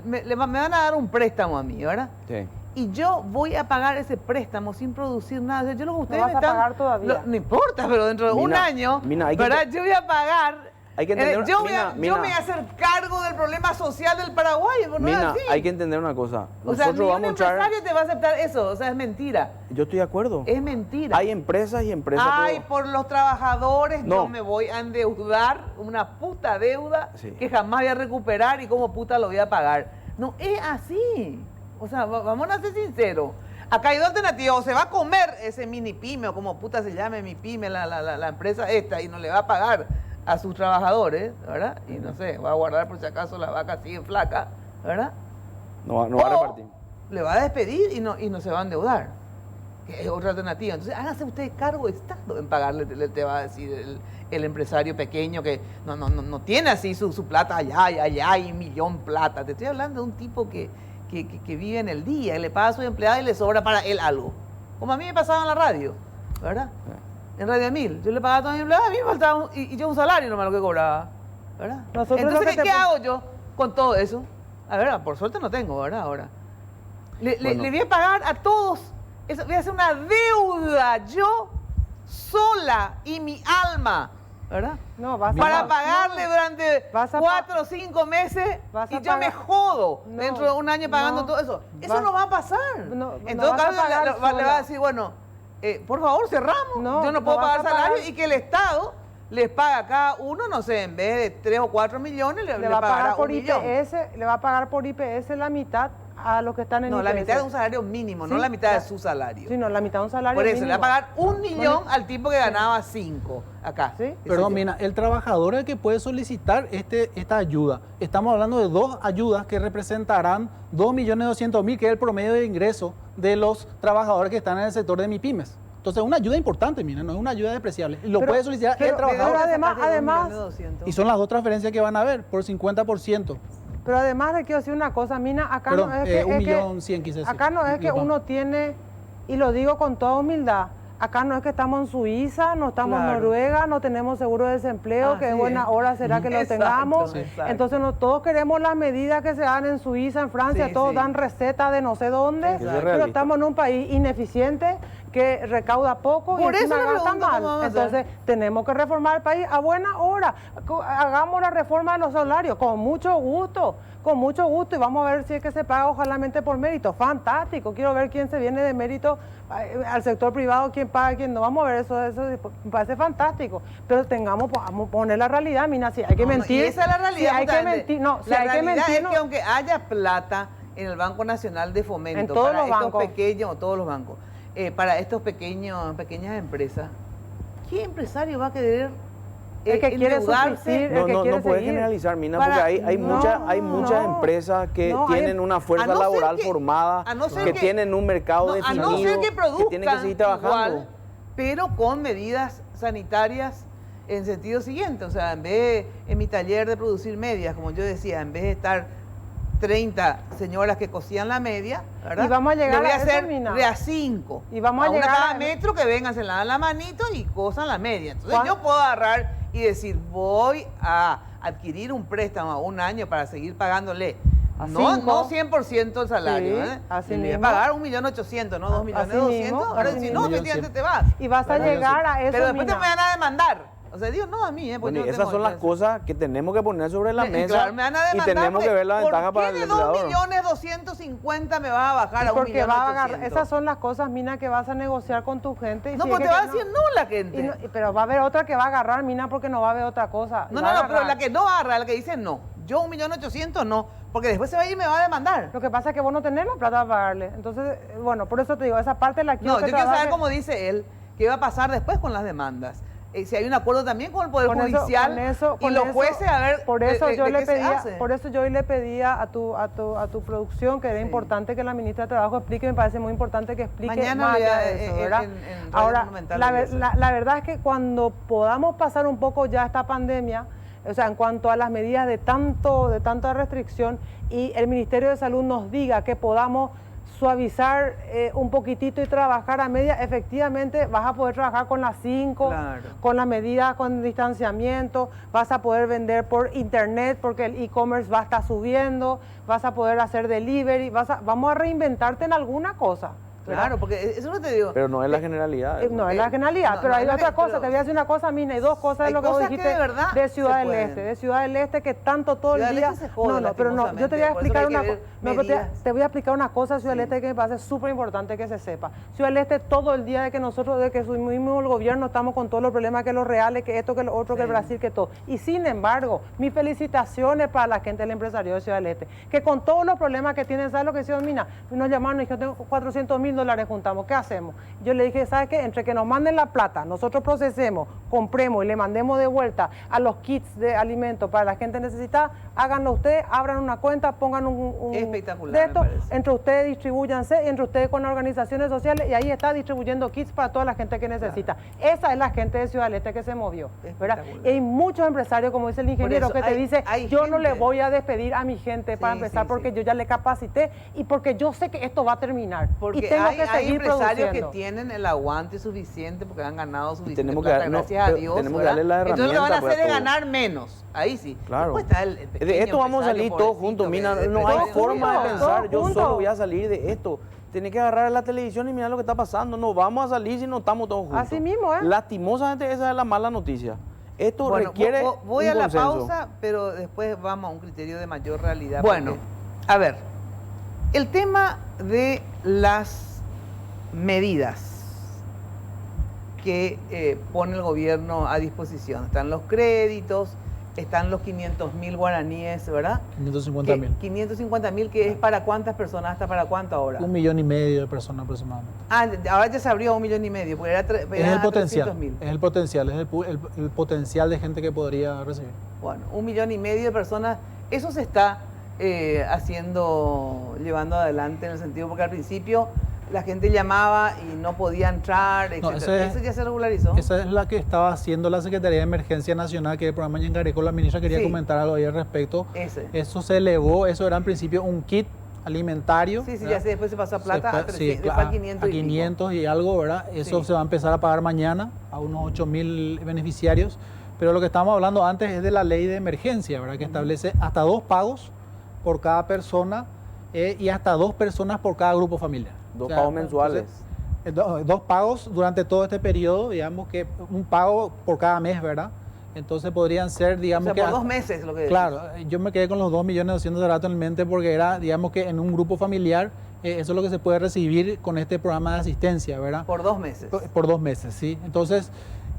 me van a dar un préstamo a mí, ¿verdad? Sí. Y yo voy a pagar ese préstamo sin producir nada. O sea, yo lo que ustedes vas me a están... pagar todavía. No importa, pero dentro de un Mina, año, Mina, hay que ¿verdad? te- Yo voy a pagar... Hay que entender- yo Mina, me voy a hacer cargo del problema social del Paraguay. ¿No es Mina, así? hay que entender una cosa. O sea, Nosotros ningún vamos a entrar... empresario te va a aceptar eso. O sea, es mentira. Yo estoy de acuerdo. Es mentira. Hay empresas y empresas. Ay, pero- por los trabajadores No. yo me voy a endeudar, una puta deuda Sí. que jamás voy a recuperar y como puta lo voy a pagar. No es así. O sea, vamos a ser sinceros. Acá hay dos alternativas. O se va a comer ese mini pyme o como puta se llame mi pyme, la empresa esta, y no le va a pagar a sus trabajadores, ¿verdad? Y no sé, va a guardar por si acaso la vaca sigue flaca, ¿verdad? No va a O repartir. le va a despedir y no se va a endeudar, que es otra alternativa. Entonces, hágase usted cargo Estado en pagarle, te va a decir el empresario pequeño que no tiene así su plata allá y millón plata. Te estoy hablando de un tipo que vive en el día, que le paga a su empleada y le sobra para él algo. Como a mí me pasaba en la radio, ¿verdad? En Radio 1000. Yo le pagaba a toda mi empleada, a mí me faltaba y yo un salario nomás lo que cobraba, ¿verdad? Nosotros lo Entonces, que ¿qué te- hago yo con todo eso? A ver, por suerte no tengo, ¿verdad? Ahora. Le voy a pagar a todos. Voy a hacer una deuda yo sola y mi alma, ¿verdad? No, vas a Para pagar- pagarle no. durante Vas a 4 o 5 meses vas a y yo me pagar- jodo No, dentro de un año pagando no. todo eso. Eso Vas- no va a pasar. No, En no todo vas a caso, pagar le va a sola. decir, bueno, por favor cerramos. No, yo no no puedo vas pagar a pagar. salario y que el Estado les paga a cada uno, no sé, en vez de 3 o 4 millones, le le va a pagará pagar por 1 millón. IPS, le va a pagar por IPS la mitad a los que están en No, IPS. la mitad de un salario mínimo, no Sí, la mitad de la- su salario. Sí, no, la mitad de un salario Por eso, le va a mínimo. pagar 1 millón al tipo que ganaba 5 acá. Sí. Perdón, Mina, el trabajador es el que puede solicitar esta ayuda. Estamos hablando de dos ayudas que representarán 2.200.000, que es el promedio de ingreso de los trabajadores que están en el sector de MIPYMES. Entonces, una ayuda importante, Mina, no es una ayuda despreciable. Y lo Pero- puede solicitar pero- el trabajador. pero además- Sacaste 2.200.000. Y son las dos transferencias que van a haber, por 50%. Pero además le quiero decir una cosa, Mina, acá Perdón, no es que... 1.100.000 quise decir. Acá no es que Disculpa. uno tiene, y lo digo con toda humildad, acá no es que estamos en Suiza, no estamos Claro. en Noruega, no tenemos seguro de desempleo, que Así es buena es. hora será que lo Exacto, tengamos. exacto. Entonces todos queremos las medidas que se dan en Suiza, en Francia, Sí, todos sí. dan recetas de no sé dónde, Exacto. pero estamos en un país ineficiente que recauda poco Por y eso encima le gasta pregunto cómo mal. vamos a hacer. Entonces, tenemos que reformar el país a buena hora. Hagamos la reforma de los salarios, con mucho gusto, y vamos a ver si es que se paga ojalá por mérito. Fantástico, quiero ver quién se viene de mérito al sector privado, quién paga, quién no. Vamos a ver eso me parece fantástico. Pero vamos a poner la realidad, Mina, si hay que mentir. Y esa es la realidad. Si hay que justamente. mentir, no, si la hay que realidad mentir, es no. que aunque haya plata en el Banco Nacional de Fomento, En todos para los estos bancos. pequeños, todos los bancos, para estos pequeñas empresas, ¿qué empresario va a querer El que quiere endeudarse? subsistir, el que No quiere puedes seguir. generalizar, Mina, Para- porque hay muchas empresas que no, hay- tienen una a fuerza no ser laboral que- formada, a no ser que que- tienen un mercado No, a definido, no ser que produzcan tienen que seguir trabajando. igual, pero con medidas sanitarias en sentido siguiente. O sea, en vez en mi taller de producir medias, como yo decía, en vez de estar 30 señoras que cosían la media, ¿verdad? Y vamos a llegar le voy a a eso, hacer Mina. de a 5. Y vamos a una llegar cada a- metro que vengan, se la dan la manito y cosan la media. Entonces ¿Cuán- yo puedo agarrar y decir, voy a adquirir un préstamo a un año para seguir pagándole. A No 5. 100% el salario, Sí, ¿eh? así Le voy a mismo. pagar 1.800.000, no 2.200.000. mismo, Ahora, así si no, mismo. efectivamente te vas. Y vas a Claro, llegar a eso, Pero después te Mina. me van a demandar. O sea, Dios, no a mí, pues Bueno, yo y no esas tengo son las empresa. cosas que tenemos que poner sobre la mesa Claro, me van a y demandar tenemos que ver la ventaja para el ¿por qué de empleador. 2.250.000 me vas a bajar a Porque va a agarrar, 1.800.000? esas son las cosas, Mina, que vas a negociar con tu gente. Y No, si porque es te va a que decir no la gente. y no- pero va a haber otra que va a agarrar, Mina, porque no va a haber otra cosa. No, Va a no, pero agarrar. la que no agarra, la que dice no. Yo 1.800.000 no, porque después se va a ir y me va a demandar. Lo que pasa es que vos no tenés la plata para pagarle. Entonces, bueno, por eso te digo, esa parte la quiero No, yo que quiero saber trabaje. cómo dice él, qué va a pasar después con las demandas. Si hay un acuerdo también con el Poder Con eso- Judicial con eso- y con los eso- jueces a ver por eso yo de le qué se pedía, hace. por eso yo hoy le pedía a tu producción que era Sí. importante que la ministra de Trabajo explique, me parece muy importante que explique Mañana más le voy allá a- de eso, en- ¿verdad? en Radio Ahora, Monumental la, le voy a ver- hacer. la verdad es que cuando podamos pasar un poco ya esta pandemia, o sea, en cuanto a las medidas de tanta restricción y el Ministerio de Salud nos diga que podamos suavizar un poquitito y trabajar a media, efectivamente vas a poder trabajar con las 5, Claro. con las medidas con distanciamiento, vas a poder vender por internet porque el e-commerce va a estar subiendo, vas a poder hacer delivery, vamos a reinventarte en alguna cosa. ¿verdad? Claro, porque eso no te digo. Pero no es la generalidad. No es la generalidad, no, pero no hay es la otra que- cosa, pero- te voy a decir una cosa, Mina, y dos cosas de Hay lo que vos cosas que dijiste de verdad de Ciudad se del pueden. Este, de Ciudad del Este que tanto todo Ciudad el del día... Este se jode, no, pero no, yo te voy a lastimosamente, por eso explicar que una hay que cosa, ver medidas. te voy a explicar una cosa de Ciudad del Este que me parece súper importante que se sepa. Ciudad del Este todo el día de que nosotros, de que subimos el gobierno, estamos con todos los problemas, que los reales, que esto, que lo otro, que el Sí. Brasil, que todo. Y sin embargo, mis felicitaciones para la gente del empresario de Ciudad del Este, que con todos los problemas que tienen, ¿sabes lo que hicieron, Mina? Nos llamaron y dijeron, tengo $400.000 juntamos, ¿qué hacemos? Yo le dije, ¿sabes qué? Entre que nos manden la plata, nosotros procesemos, compremos y le mandemos de vuelta a los kits de alimentos para la gente necesitada, háganlo ustedes, abran una cuenta, pongan un Espectacular, de esto, me parece. entre ustedes distribúyanse, y entre ustedes con las organizaciones sociales, y ahí está distribuyendo kits para toda la gente que necesita. Esa es la gente de Ciudad del Este que se movió, ¿verdad? Espectacular. Y hay muchos empresarios, como dice el ingeniero, eso, que te hay- dice, hay yo no le gente. voy a despedir a mi gente para Sí, empezar sí, porque sí. yo ya le capacité y porque yo sé que esto va a terminar. Porque y tengo hay, que hay seguir empresarios produciendo. que tienen el aguante suficiente porque han ganado suficiente tenemos que plata, dar- no, gracias a pero Dios. tenemos que ¿verdad? darle la Entonces lo que van a herramienta hacer es para todo. ganar menos. Ahí sí. Claro. Después está el pequeño De esto vamos a salir empresario, todos juntos, pobrecito, Mina. que No hay depende forma de nada. pensar, yo juntos. solo voy a salir de esto. Tenés que agarrar a la televisión y mirar lo que está pasando. No vamos a salir si no estamos todos juntos. Así mismo, ¿eh? Lastimosamente esa es la mala noticia. Esto Bueno, requiere voy un a la consenso. pausa, pero después vamos a un criterio de mayor realidad. Bueno, a ver, el tema de las medidas que pone el gobierno a disposición. Están los créditos, están los 500.000 guaraníes, ¿verdad? 550.000. 550.000, que es para cuántas personas, ¿hasta para cuánto ahora? 1,5 millones de personas aproximadamente. Ah, ahora ya se abrió a 1,5 millones, porque Es era el potencial, 300.000. es el potencial, es el potencial de gente que podría recibir. Bueno, 1,5 millones de personas, eso se está llevando adelante en el sentido, porque al principio la gente llamaba y no podía entrar, etc. No, Eso ya se regularizó. Esa es la que estaba haciendo la Secretaría de Emergencia Nacional, que es el programa Ñangareco. La ministra quería Sí. comentar algo ahí al respecto. Ese. Eso se elevó, eso era en principio un kit alimentario. Sí, sí, ¿verdad? ya sé, después se pasó a plata, Se a fue- 300, sí, después a 500 a y pico. 500 y algo, ¿verdad? Eso Sí. se va a empezar a pagar mañana a unos 8.000 beneficiarios. Pero lo que estábamos hablando antes es de la ley de emergencia, ¿verdad? Que establece hasta 2 pagos por cada persona y hasta 2 personas por cada grupo familiar. Dos pagos mensuales. Dos pagos durante todo este periodo, digamos que un pago por cada mes, ¿verdad? Entonces podrían ser, digamos, o sea, que... por 2 meses lo que decís. Claro, yo me quedé con los 2.200.000 de rato en mente porque era, digamos que en un grupo familiar, eso es lo que se puede recibir con este programa de asistencia, ¿verdad? Por 2 meses. Por 2 meses, sí. Entonces,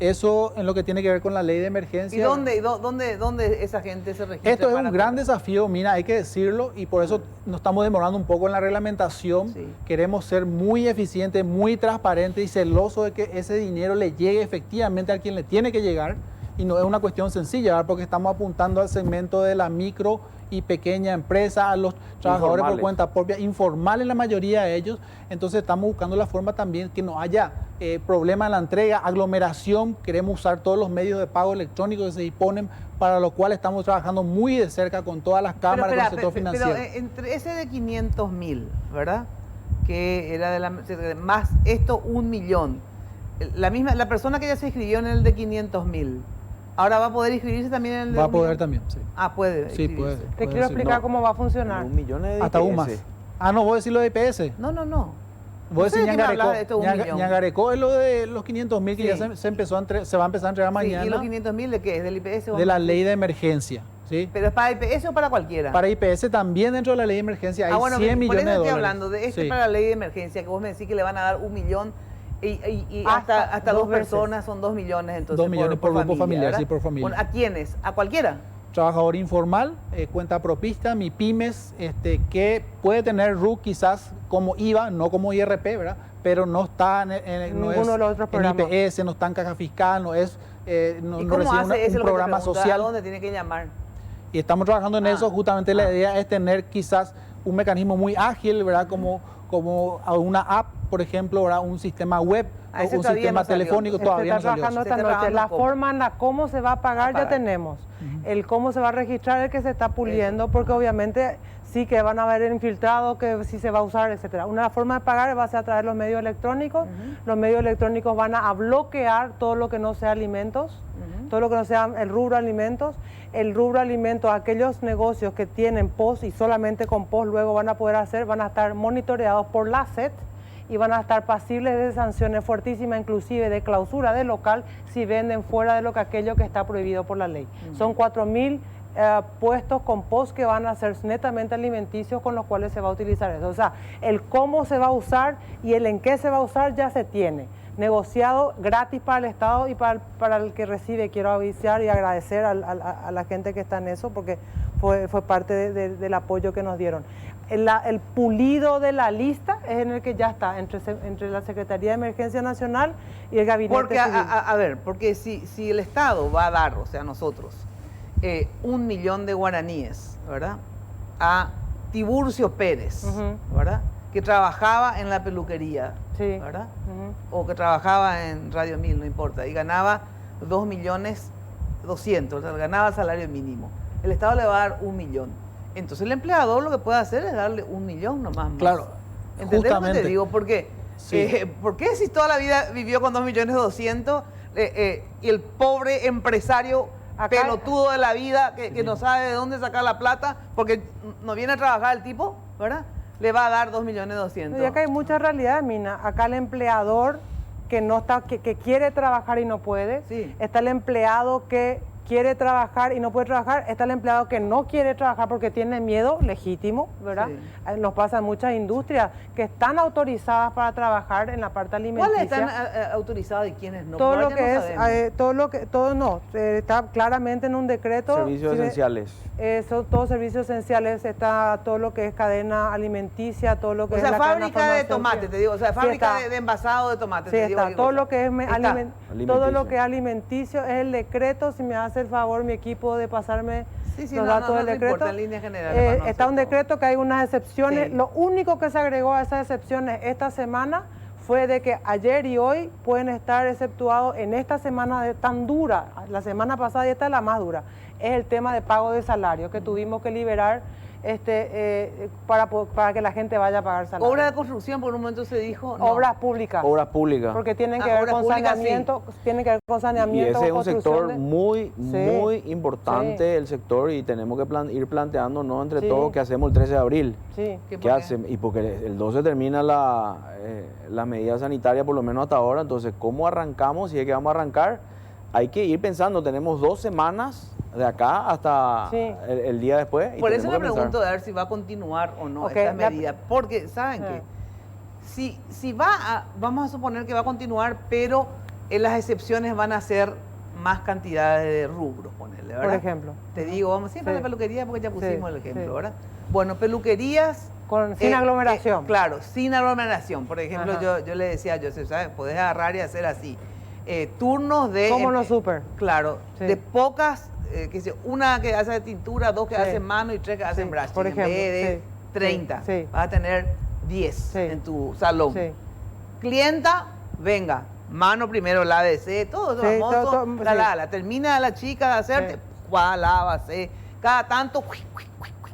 eso en lo que tiene que ver con la ley de emergencia. ¿Y dónde esa gente se registra? Esto es un gran desafío, mira, hay que decirlo, y por eso nos estamos demorando un poco en la reglamentación. Sí. Queremos ser muy eficientes, muy transparentes y celosos de que ese dinero le llegue efectivamente a quien le tiene que llegar. Y no es una cuestión sencilla, ¿verdad? Porque estamos apuntando al segmento de la micro y pequeña empresa, a los trabajadores por cuenta propia, informales la mayoría de ellos. Entonces estamos buscando la forma también que no haya problema en la entrega, aglomeración. Queremos usar todos los medios de pago electrónicos que se disponen, para lo cual estamos trabajando muy de cerca con todas las cámaras, con el sector financiero. Pero entre ese de 500.000, ¿verdad? Que era más esto 1 millón. La persona que ya se inscribió en el de 500.000, ¿ahora va a poder inscribirse también en el de Va a 1 millón? poder también, sí. Ah, puede. Sí, puede. Te quiero explicar cómo va a funcionar. 1 millón de Hasta un IPS. más. Ah, no, vos decís lo de IPS. No. Vos sé decís de qué me hablas de esto, 1 millón. Ñangarecó es lo de los 500.000 que Sí. ya se va a empezar a entregar Sí, mañana. ¿y los 500.000 de qué? ¿Es del IPS? De la ley de emergencia, ¿sí? ¿Pero es para IPS o para cualquiera? Para IPS también dentro de la ley de emergencia hay 100 por millones eso de estoy dólares. hablando de Sí. para la ley de emergencia, que vos me decís que le van a dar 1 millón y Hasta hasta 2 2 veces. personas son 2 millones, entonces 2 millones por grupo familiar, ¿verdad? sí, por familia. ¿A quiénes? ¿A cualquiera? Trabajador informal, cuenta propista, MIPYMES, que puede tener RUC quizás como IVA, no como IRP, ¿verdad? Pero no está no Ninguno es de los otros en programas. IPS, no está en caja fiscal, no es no ¿Y no cómo recibe hace ese un lo que te programa pregunto? social. ¿A dónde tiene que llamar? Y estamos trabajando en eso. Justamente la idea es tener quizás un mecanismo muy ágil, ¿verdad? Como una app, por ejemplo, ¿verdad? Un sistema web, Ah, ese un todavía sistema no salió, telefónico, entonces. todavía no Está salió. trabajando Se esta está noche. trabajando La cómo. forma en la cómo se va a pagar A ya pagar. tenemos. El cómo se va a registrar es el que se está puliendo, porque obviamente sí que van a haber infiltrados, que sí se va a usar, etcétera. Una forma de pagar va a ser a través de los medios electrónicos. Los medios electrónicos van a bloquear todo lo que no sea alimentos, todo lo que no sea el rubro alimentos. El rubro alimentos, aquellos negocios que tienen POS y solamente con POS luego van a poder hacer, van a estar monitoreados por la SET y van a estar pasibles de sanciones fuertísimas, inclusive de clausura de local, si venden fuera de lo que aquello que está prohibido por la ley. Son 4.000 puestos con POS que van a ser netamente alimenticios con los cuales se va a utilizar eso. O sea, el cómo se va a usar y el en qué se va a usar ya se tiene. Negociado gratis para el Estado y para el que recibe. Quiero avisar y agradecer a la gente que está en eso, porque fue parte del apoyo que nos dieron. El pulido de la lista es en el que ya está, entre la Secretaría de Emergencia Nacional y el Gabinete Porque, Civil. a ver, porque si el Estado va a dar, o sea, nosotros, 1 millón de guaraníes, ¿verdad? A Tiburcio Pérez, ¿verdad? Que trabajaba en la peluquería, Sí. ¿verdad? O que trabajaba en Radio 1000, no importa, y ganaba 2.200.000, o sea, ganaba salario mínimo. El Estado le va a dar 1 millón. Entonces el empleador lo que puede hacer es darle 1 millón nomás. Claro, ¿Entendés lo que justamente. te digo? Porque, Sí. ¿por qué si toda la vida vivió con 2.200.000 y el pobre empresario Acá- pelotudo de la vida que no sabe de dónde sacar la plata porque no viene a trabajar el tipo, ¿verdad? Le va a dar 2.200.000. Y acá hay mucha realidad, Mina. Acá el empleador que no está, que quiere trabajar y no puede. Sí. Está el empleado que quiere trabajar y no puede trabajar. Está el empleado que no quiere trabajar porque tiene miedo, legítimo, ¿verdad? Sí. Nos pasa en muchas industrias que están autorizadas para trabajar en la parte alimenticia. ¿Cuáles están autorizados y quiénes no? Todo Porque lo ya que no es, sabemos. todo no, está claramente en un decreto. Servicios Sí, esenciales. Son todos servicios esenciales, está todo lo que es cadena alimenticia, todo lo que O es sea, la cadena fábrica de farmacéutica. tomate, te digo, o sea, Sí, fábrica está. de envasado de tomate. Sí, te digo está. cualquier Todo cosa. lo que es Está. todo lo que es alimenticio es el decreto. Si me hace el favor mi equipo de pasarme Sí, sí, los no, datos no del te decreto. importa, en líneas generales, para no está hacer un todo. decreto que hay unas excepciones. Sí. Lo único que se agregó a esas excepciones esta semana fue de que ayer y hoy pueden estar exceptuados en esta semana tan dura, la semana pasada y esta es la más dura, es el tema de pago de salario que tuvimos que liberar para que la gente vaya a pagar salario. Obra de construcción, por un momento se dijo. No. Obras públicas. Obras públicas. Porque tienen que ver obras con públicas, saneamiento, tienen que ver con Y saneamiento. ese es un construcción sector de- muy Sí, importante, sí. el sector, y tenemos que ir planteándonos entre Sí. todos qué hacemos el 13 de abril. Sí. ¿Qué hacemos? Y porque el 12 termina la medida sanitaria, por lo menos hasta ahora, entonces, ¿cómo arrancamos? Si es que vamos a arrancar, hay que ir pensando, tenemos 2 semanas de acá hasta Sí. el día después. y Por eso tenemos le que pensar. pregunto a ver si va a continuar o no Ok, esta medida. Porque, ¿saben Ah. qué? Si vamos a suponer que va a continuar, pero las excepciones van a ser más cantidades de rubros, ponerle, ¿verdad? Por ejemplo. Te digo, vamos siempre a Sí. la peluquería porque ya pusimos Sí, el ejemplo, sí. ¿verdad? Bueno, peluquerías... Sin aglomeración. Claro, sin aglomeración. Por ejemplo, Ajá. yo le decía a Joseph, ¿sabes? Podés agarrar y hacer así. Turnos de... Como los súper. Claro, Sí. de pocas, que sea, una que hace tintura, 2 que Sí. hacen mano y 3 que hacen Sí, brushing. por En ejemplo, vez de sí, 30, sí, sí. vas a tener 10 Sí. en tu salón. Sí. Clienta, venga, mano primero, lávese, todo eso Sí, famoso, todo, sí. la termina la chica de hacerte, Sí. va, lávase, cada tanto,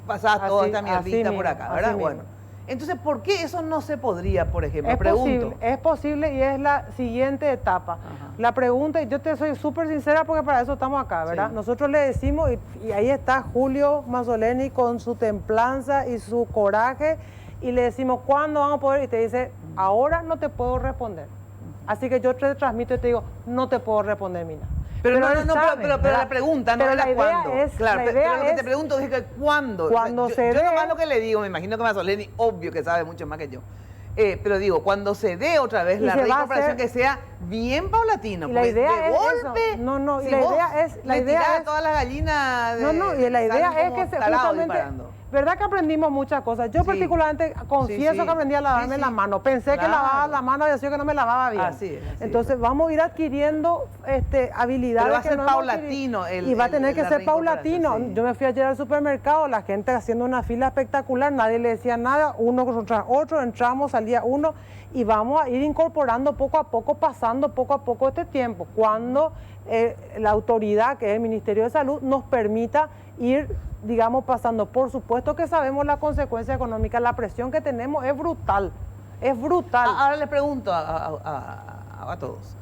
pasás toda Así- esta mierdita así por acá, mismo, ¿verdad? así Bueno, mismo. entonces, ¿por qué eso no se podría, por ejemplo? Pregunto. Es posible y es la siguiente etapa. Ajá. La pregunta, y yo te soy súper sincera porque para eso estamos acá, ¿verdad? Sí. Nosotros le decimos, y ahí está Julio Mazzoleni con su templanza y su coraje, y le decimos, ¿cuándo vamos a poder? Y te dice, ahora no te puedo responder. Así que yo te transmito y te digo, no te puedo responder, Mina. Pero no, él no, sabe, pero ¿verdad? la pregunta no Pero era la idea cuándo. es- Claro, la pero idea lo que te es- pregunto es que cuándo. Cuando se yo dé- nomás lo que le digo, me imagino que Mazzoleni, obvio que sabe mucho más que yo. Pero digo, cuando se dé otra vez Y la se va a reincorporación, hacer- que sea bien paulatino. Y la porque idea de es golpe, eso. No, y si la vos idea es- la le idea tirás a es- todas las gallinas. No, y la idea salen es como que se, tarados justamente, disparando. ¿verdad que aprendimos muchas cosas? Yo Sí. particularmente confieso Sí, sí. que aprendí a lavarme Sí, sí. la mano. Pensé que Claro. lavaba la mano y decía que no me lavaba bien. Así es, así Entonces vamos a ir adquiriendo habilidades Pero va a que ser no hemos paulatino adquirido. Y va a tener que la ser paulatino. reincorporación, sí. Yo me fui ayer al supermercado, la gente haciendo una fila espectacular, nadie le decía nada, uno tras otro, entramos, salía uno, y vamos a ir incorporando poco a poco, pasando poco a poco este tiempo, cuando la autoridad, que es el Ministerio de Salud, nos permita ir, digamos, pasando. Por supuesto que sabemos la consecuencia económica, la presión que tenemos es brutal, es brutal. Ahora les pregunto a todos.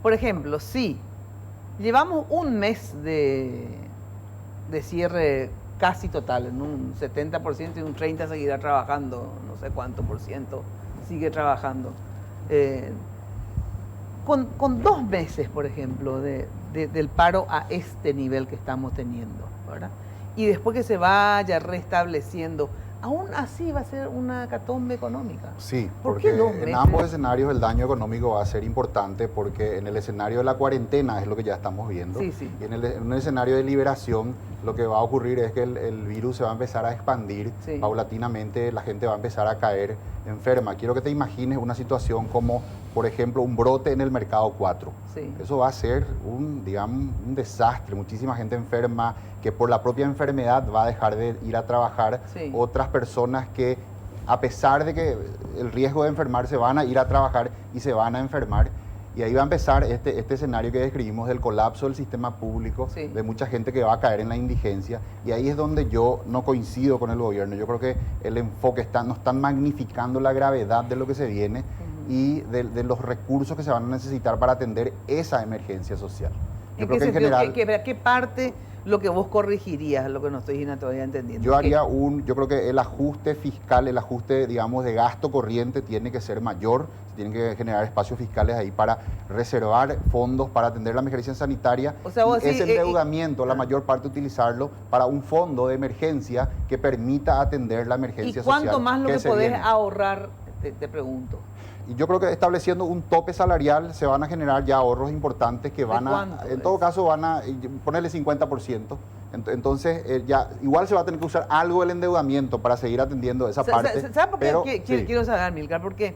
Por ejemplo, si llevamos un mes de cierre casi total, en un 70% y un 30% seguirá trabajando, no sé cuánto por ciento sigue trabajando. Con 2 meses, por ejemplo, del paro a este nivel que estamos teniendo, ¿verdad? Y después que se vaya restableciendo, aún así va a ser una hecatombe económica. Sí, ¿Por porque qué 2 en meses? ambos escenarios el daño económico va a ser importante porque en el escenario de la cuarentena es lo que ya estamos viendo. Sí, sí. Y en un escenario de liberación lo que va a ocurrir es que el virus se va a empezar a expandir Sí. paulatinamente, la gente va a empezar a caer enferma. Quiero que te imagines una situación como, por ejemplo, un brote en el mercado 4. Sí. Eso va a ser digamos, un desastre, muchísima gente enferma que por la propia enfermedad va a dejar de ir a trabajar, Sí. otras personas que a pesar de que el riesgo de enfermarse van a ir a trabajar y se van a enfermar. Y ahí va a empezar este escenario que describimos del colapso del sistema público, Sí. de mucha gente que va a caer en la indigencia. Y ahí es donde yo no coincido con el gobierno. Yo creo que el enfoque no están magnificando la gravedad de lo que se viene y de los recursos que se van a necesitar para atender esa emergencia social. Yo ¿En creo qué que en sentido? general... ¿Qué parte lo que vos corregirías, lo que no estoy todavía entendiendo? Yo ¿Qué? haría yo creo que el ajuste fiscal, el ajuste, digamos, de gasto corriente tiene que ser mayor, se tienen que generar espacios fiscales ahí para reservar fondos para atender la emergencia sanitaria. O sea, vos y ese decís, endeudamiento, la mayor parte utilizarlo para un fondo de emergencia que permita atender la ¿Y emergencia social. cuánto más lo que se podés viene. ahorrar? Te pregunto. Y yo creo que estableciendo un tope salarial se van a generar ya ahorros importantes que van a, cuánto en todo es? caso van a ponerle 50%. Entonces ya igual se va a tener que usar algo del endeudamiento para seguir atendiendo esa parte. ¿Sabes por qué pero, sí. quiero saber, Milcar? Porque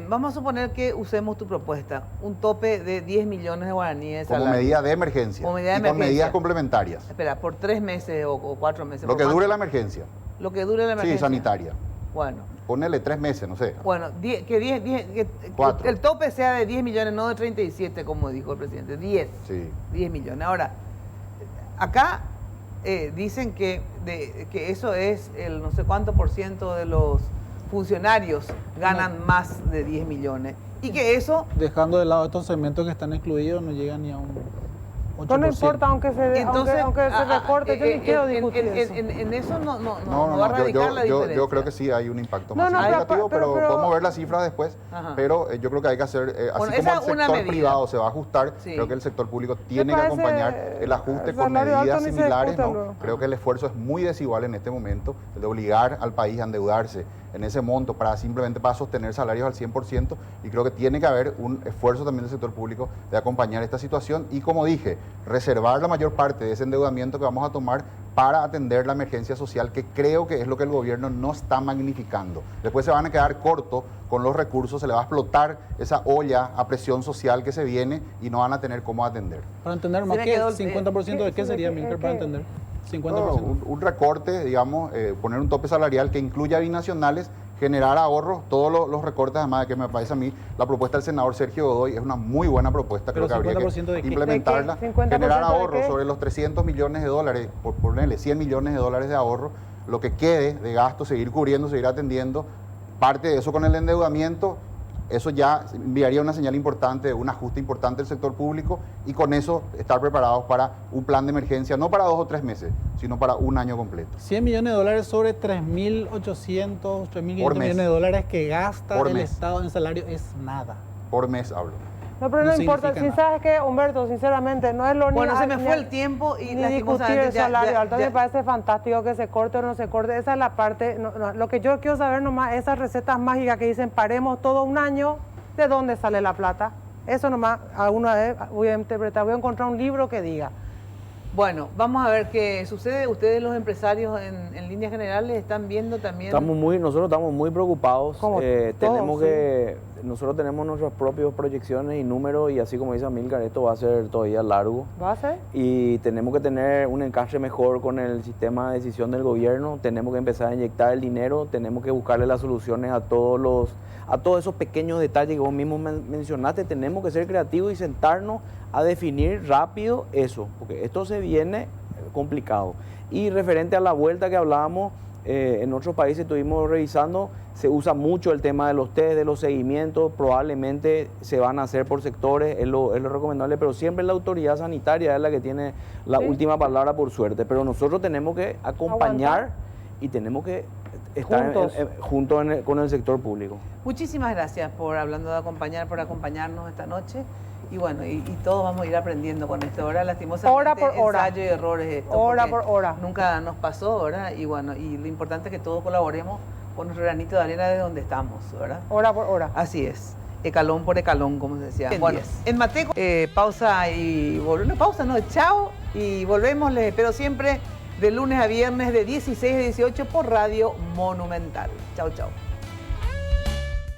vamos a suponer que usemos tu propuesta, un tope de 10 millones de guaraníes de Como salario. medida de emergencia. Como medida de y con emergencia. medidas complementarias. Espera, por 3 meses o 4 meses. Lo ¿por que cuánto? dure la emergencia. Lo que dure la Sí, emergencia. sanitaria. Bueno. Ponele 3 meses, no sé. Bueno, que 4. el tope sea de 10 millones, no de 37, como dijo el presidente. 10. Sí. 10 millones. Ahora, acá dicen que eso es el no sé cuánto por ciento de los funcionarios ganan más de 10 millones. Y que eso... Dejando de lado estos segmentos que están excluidos, no llegan ni a un 8%. No importa, aunque se, Entonces, aunque se recorte, yo ni quiero discutir eso. En eso no va a radicar la diferencia. Yo creo que sí hay un impacto No, más no, significativo, pero- pero podemos ver las cifras después. Ajá. Pero yo creo que hay que hacer, Bueno, así esa como es el una sector medida. privado se va a ajustar, Sí. creo que el sector público tiene que parece, acompañar el ajuste el con salario alto medidas ni se similares, discute ¿no? luego. Creo que el esfuerzo es muy desigual en este momento, el de obligar al país a endeudarse en ese monto simplemente para sostener salarios al 100%, y creo que tiene que haber un esfuerzo también del sector público de acompañar esta situación y, como dije, reservar la mayor parte de ese endeudamiento que vamos a tomar para atender la emergencia social, que creo que es lo que el gobierno no está magnificando. Después se van a quedar cortos con los recursos, se le va a explotar esa olla a presión social que se viene y no van a tener cómo atender. Para entender Se más me que quedó el- 50% de qué sería, Milker, para entender. 50%. No, un recorte, digamos, poner un tope salarial que incluya binacionales, generar ahorros, todos los recortes, además de que me parece a mí, la propuesta del senador Sergio Godoy es una muy buena propuesta, Pero creo que habría 50% de que qué? implementarla, ¿De qué? ¿50% generar de ahorros qué? sobre los 300 millones de dólares, por ponerle 100 millones de dólares de ahorro, lo que quede de gasto, seguir cubriendo, seguir atendiendo, parte de eso con el endeudamiento. Eso ya enviaría una señal importante, un ajuste importante del sector público, y con eso estar preparados para un plan de emergencia, no para 2 o 3 meses, sino para un año completo. 100 millones de dólares sobre 3.800, 3.500 Por mes. millones de dólares que gasta Por el mes. Estado en salario es nada. Por mes hablo. No, pero No no importa. significa Si nada. sabes que, Humberto, sinceramente, no es lo Bueno, ni se me ni- fue el tiempo y ni discutir lastimosamente el salario alto. ya- Me parece fantástico que se corte o no se corte. Esa es la parte. Lo que yo quiero saber nomás, esas recetas mágicas que dicen paremos todo un año, ¿de dónde sale la plata? Eso nomás, alguna vez voy a interpretar, voy a encontrar un libro que diga. Bueno, vamos a ver qué sucede. Ustedes, los empresarios, en líneas generales, están viendo también... Nosotros estamos muy preocupados. Como todos, Nosotros tenemos nuestras propias proyecciones y números, y así como dice Amílcar, esto va a ser todavía largo. ¿Va a ser? Y tenemos que tener un encaje mejor con el sistema de decisión del gobierno, tenemos que empezar a inyectar el dinero, tenemos que buscarle las soluciones a todos esos pequeños detalles que vos mismo mencionaste. Tenemos que ser creativos y sentarnos a definir rápido eso, porque esto se viene complicado. Y referente a la vuelta que hablábamos, en otros países estuvimos revisando, se usa mucho el tema de los test, de los seguimientos, probablemente se van a hacer por sectores, es lo recomendable, pero siempre la autoridad sanitaria es la que tiene la última palabra, por suerte. Pero nosotros tenemos que acompañar Aguantar. y tenemos que estar juntos con el sector público. Muchísimas gracias por acompañarnos esta noche. Y bueno, y todos vamos a ir aprendiendo con esto. Ahora, lastimosamente, Hora por hora. ensayo y errores esto. Hora porque por hora. Nunca nos pasó, ¿verdad? Y bueno, y lo importante es que todos colaboremos con nuestro granito de arena de donde estamos, ¿verdad? Hora por hora. Así es. Ecalón por ecalón, como se decía. En Bueno, 10. en Mateco, pausa y volvemos. No, pausa, no, chao. Y volvemos, les espero siempre de lunes a viernes de 16 a 18 por Radio Monumental. Chao, chao.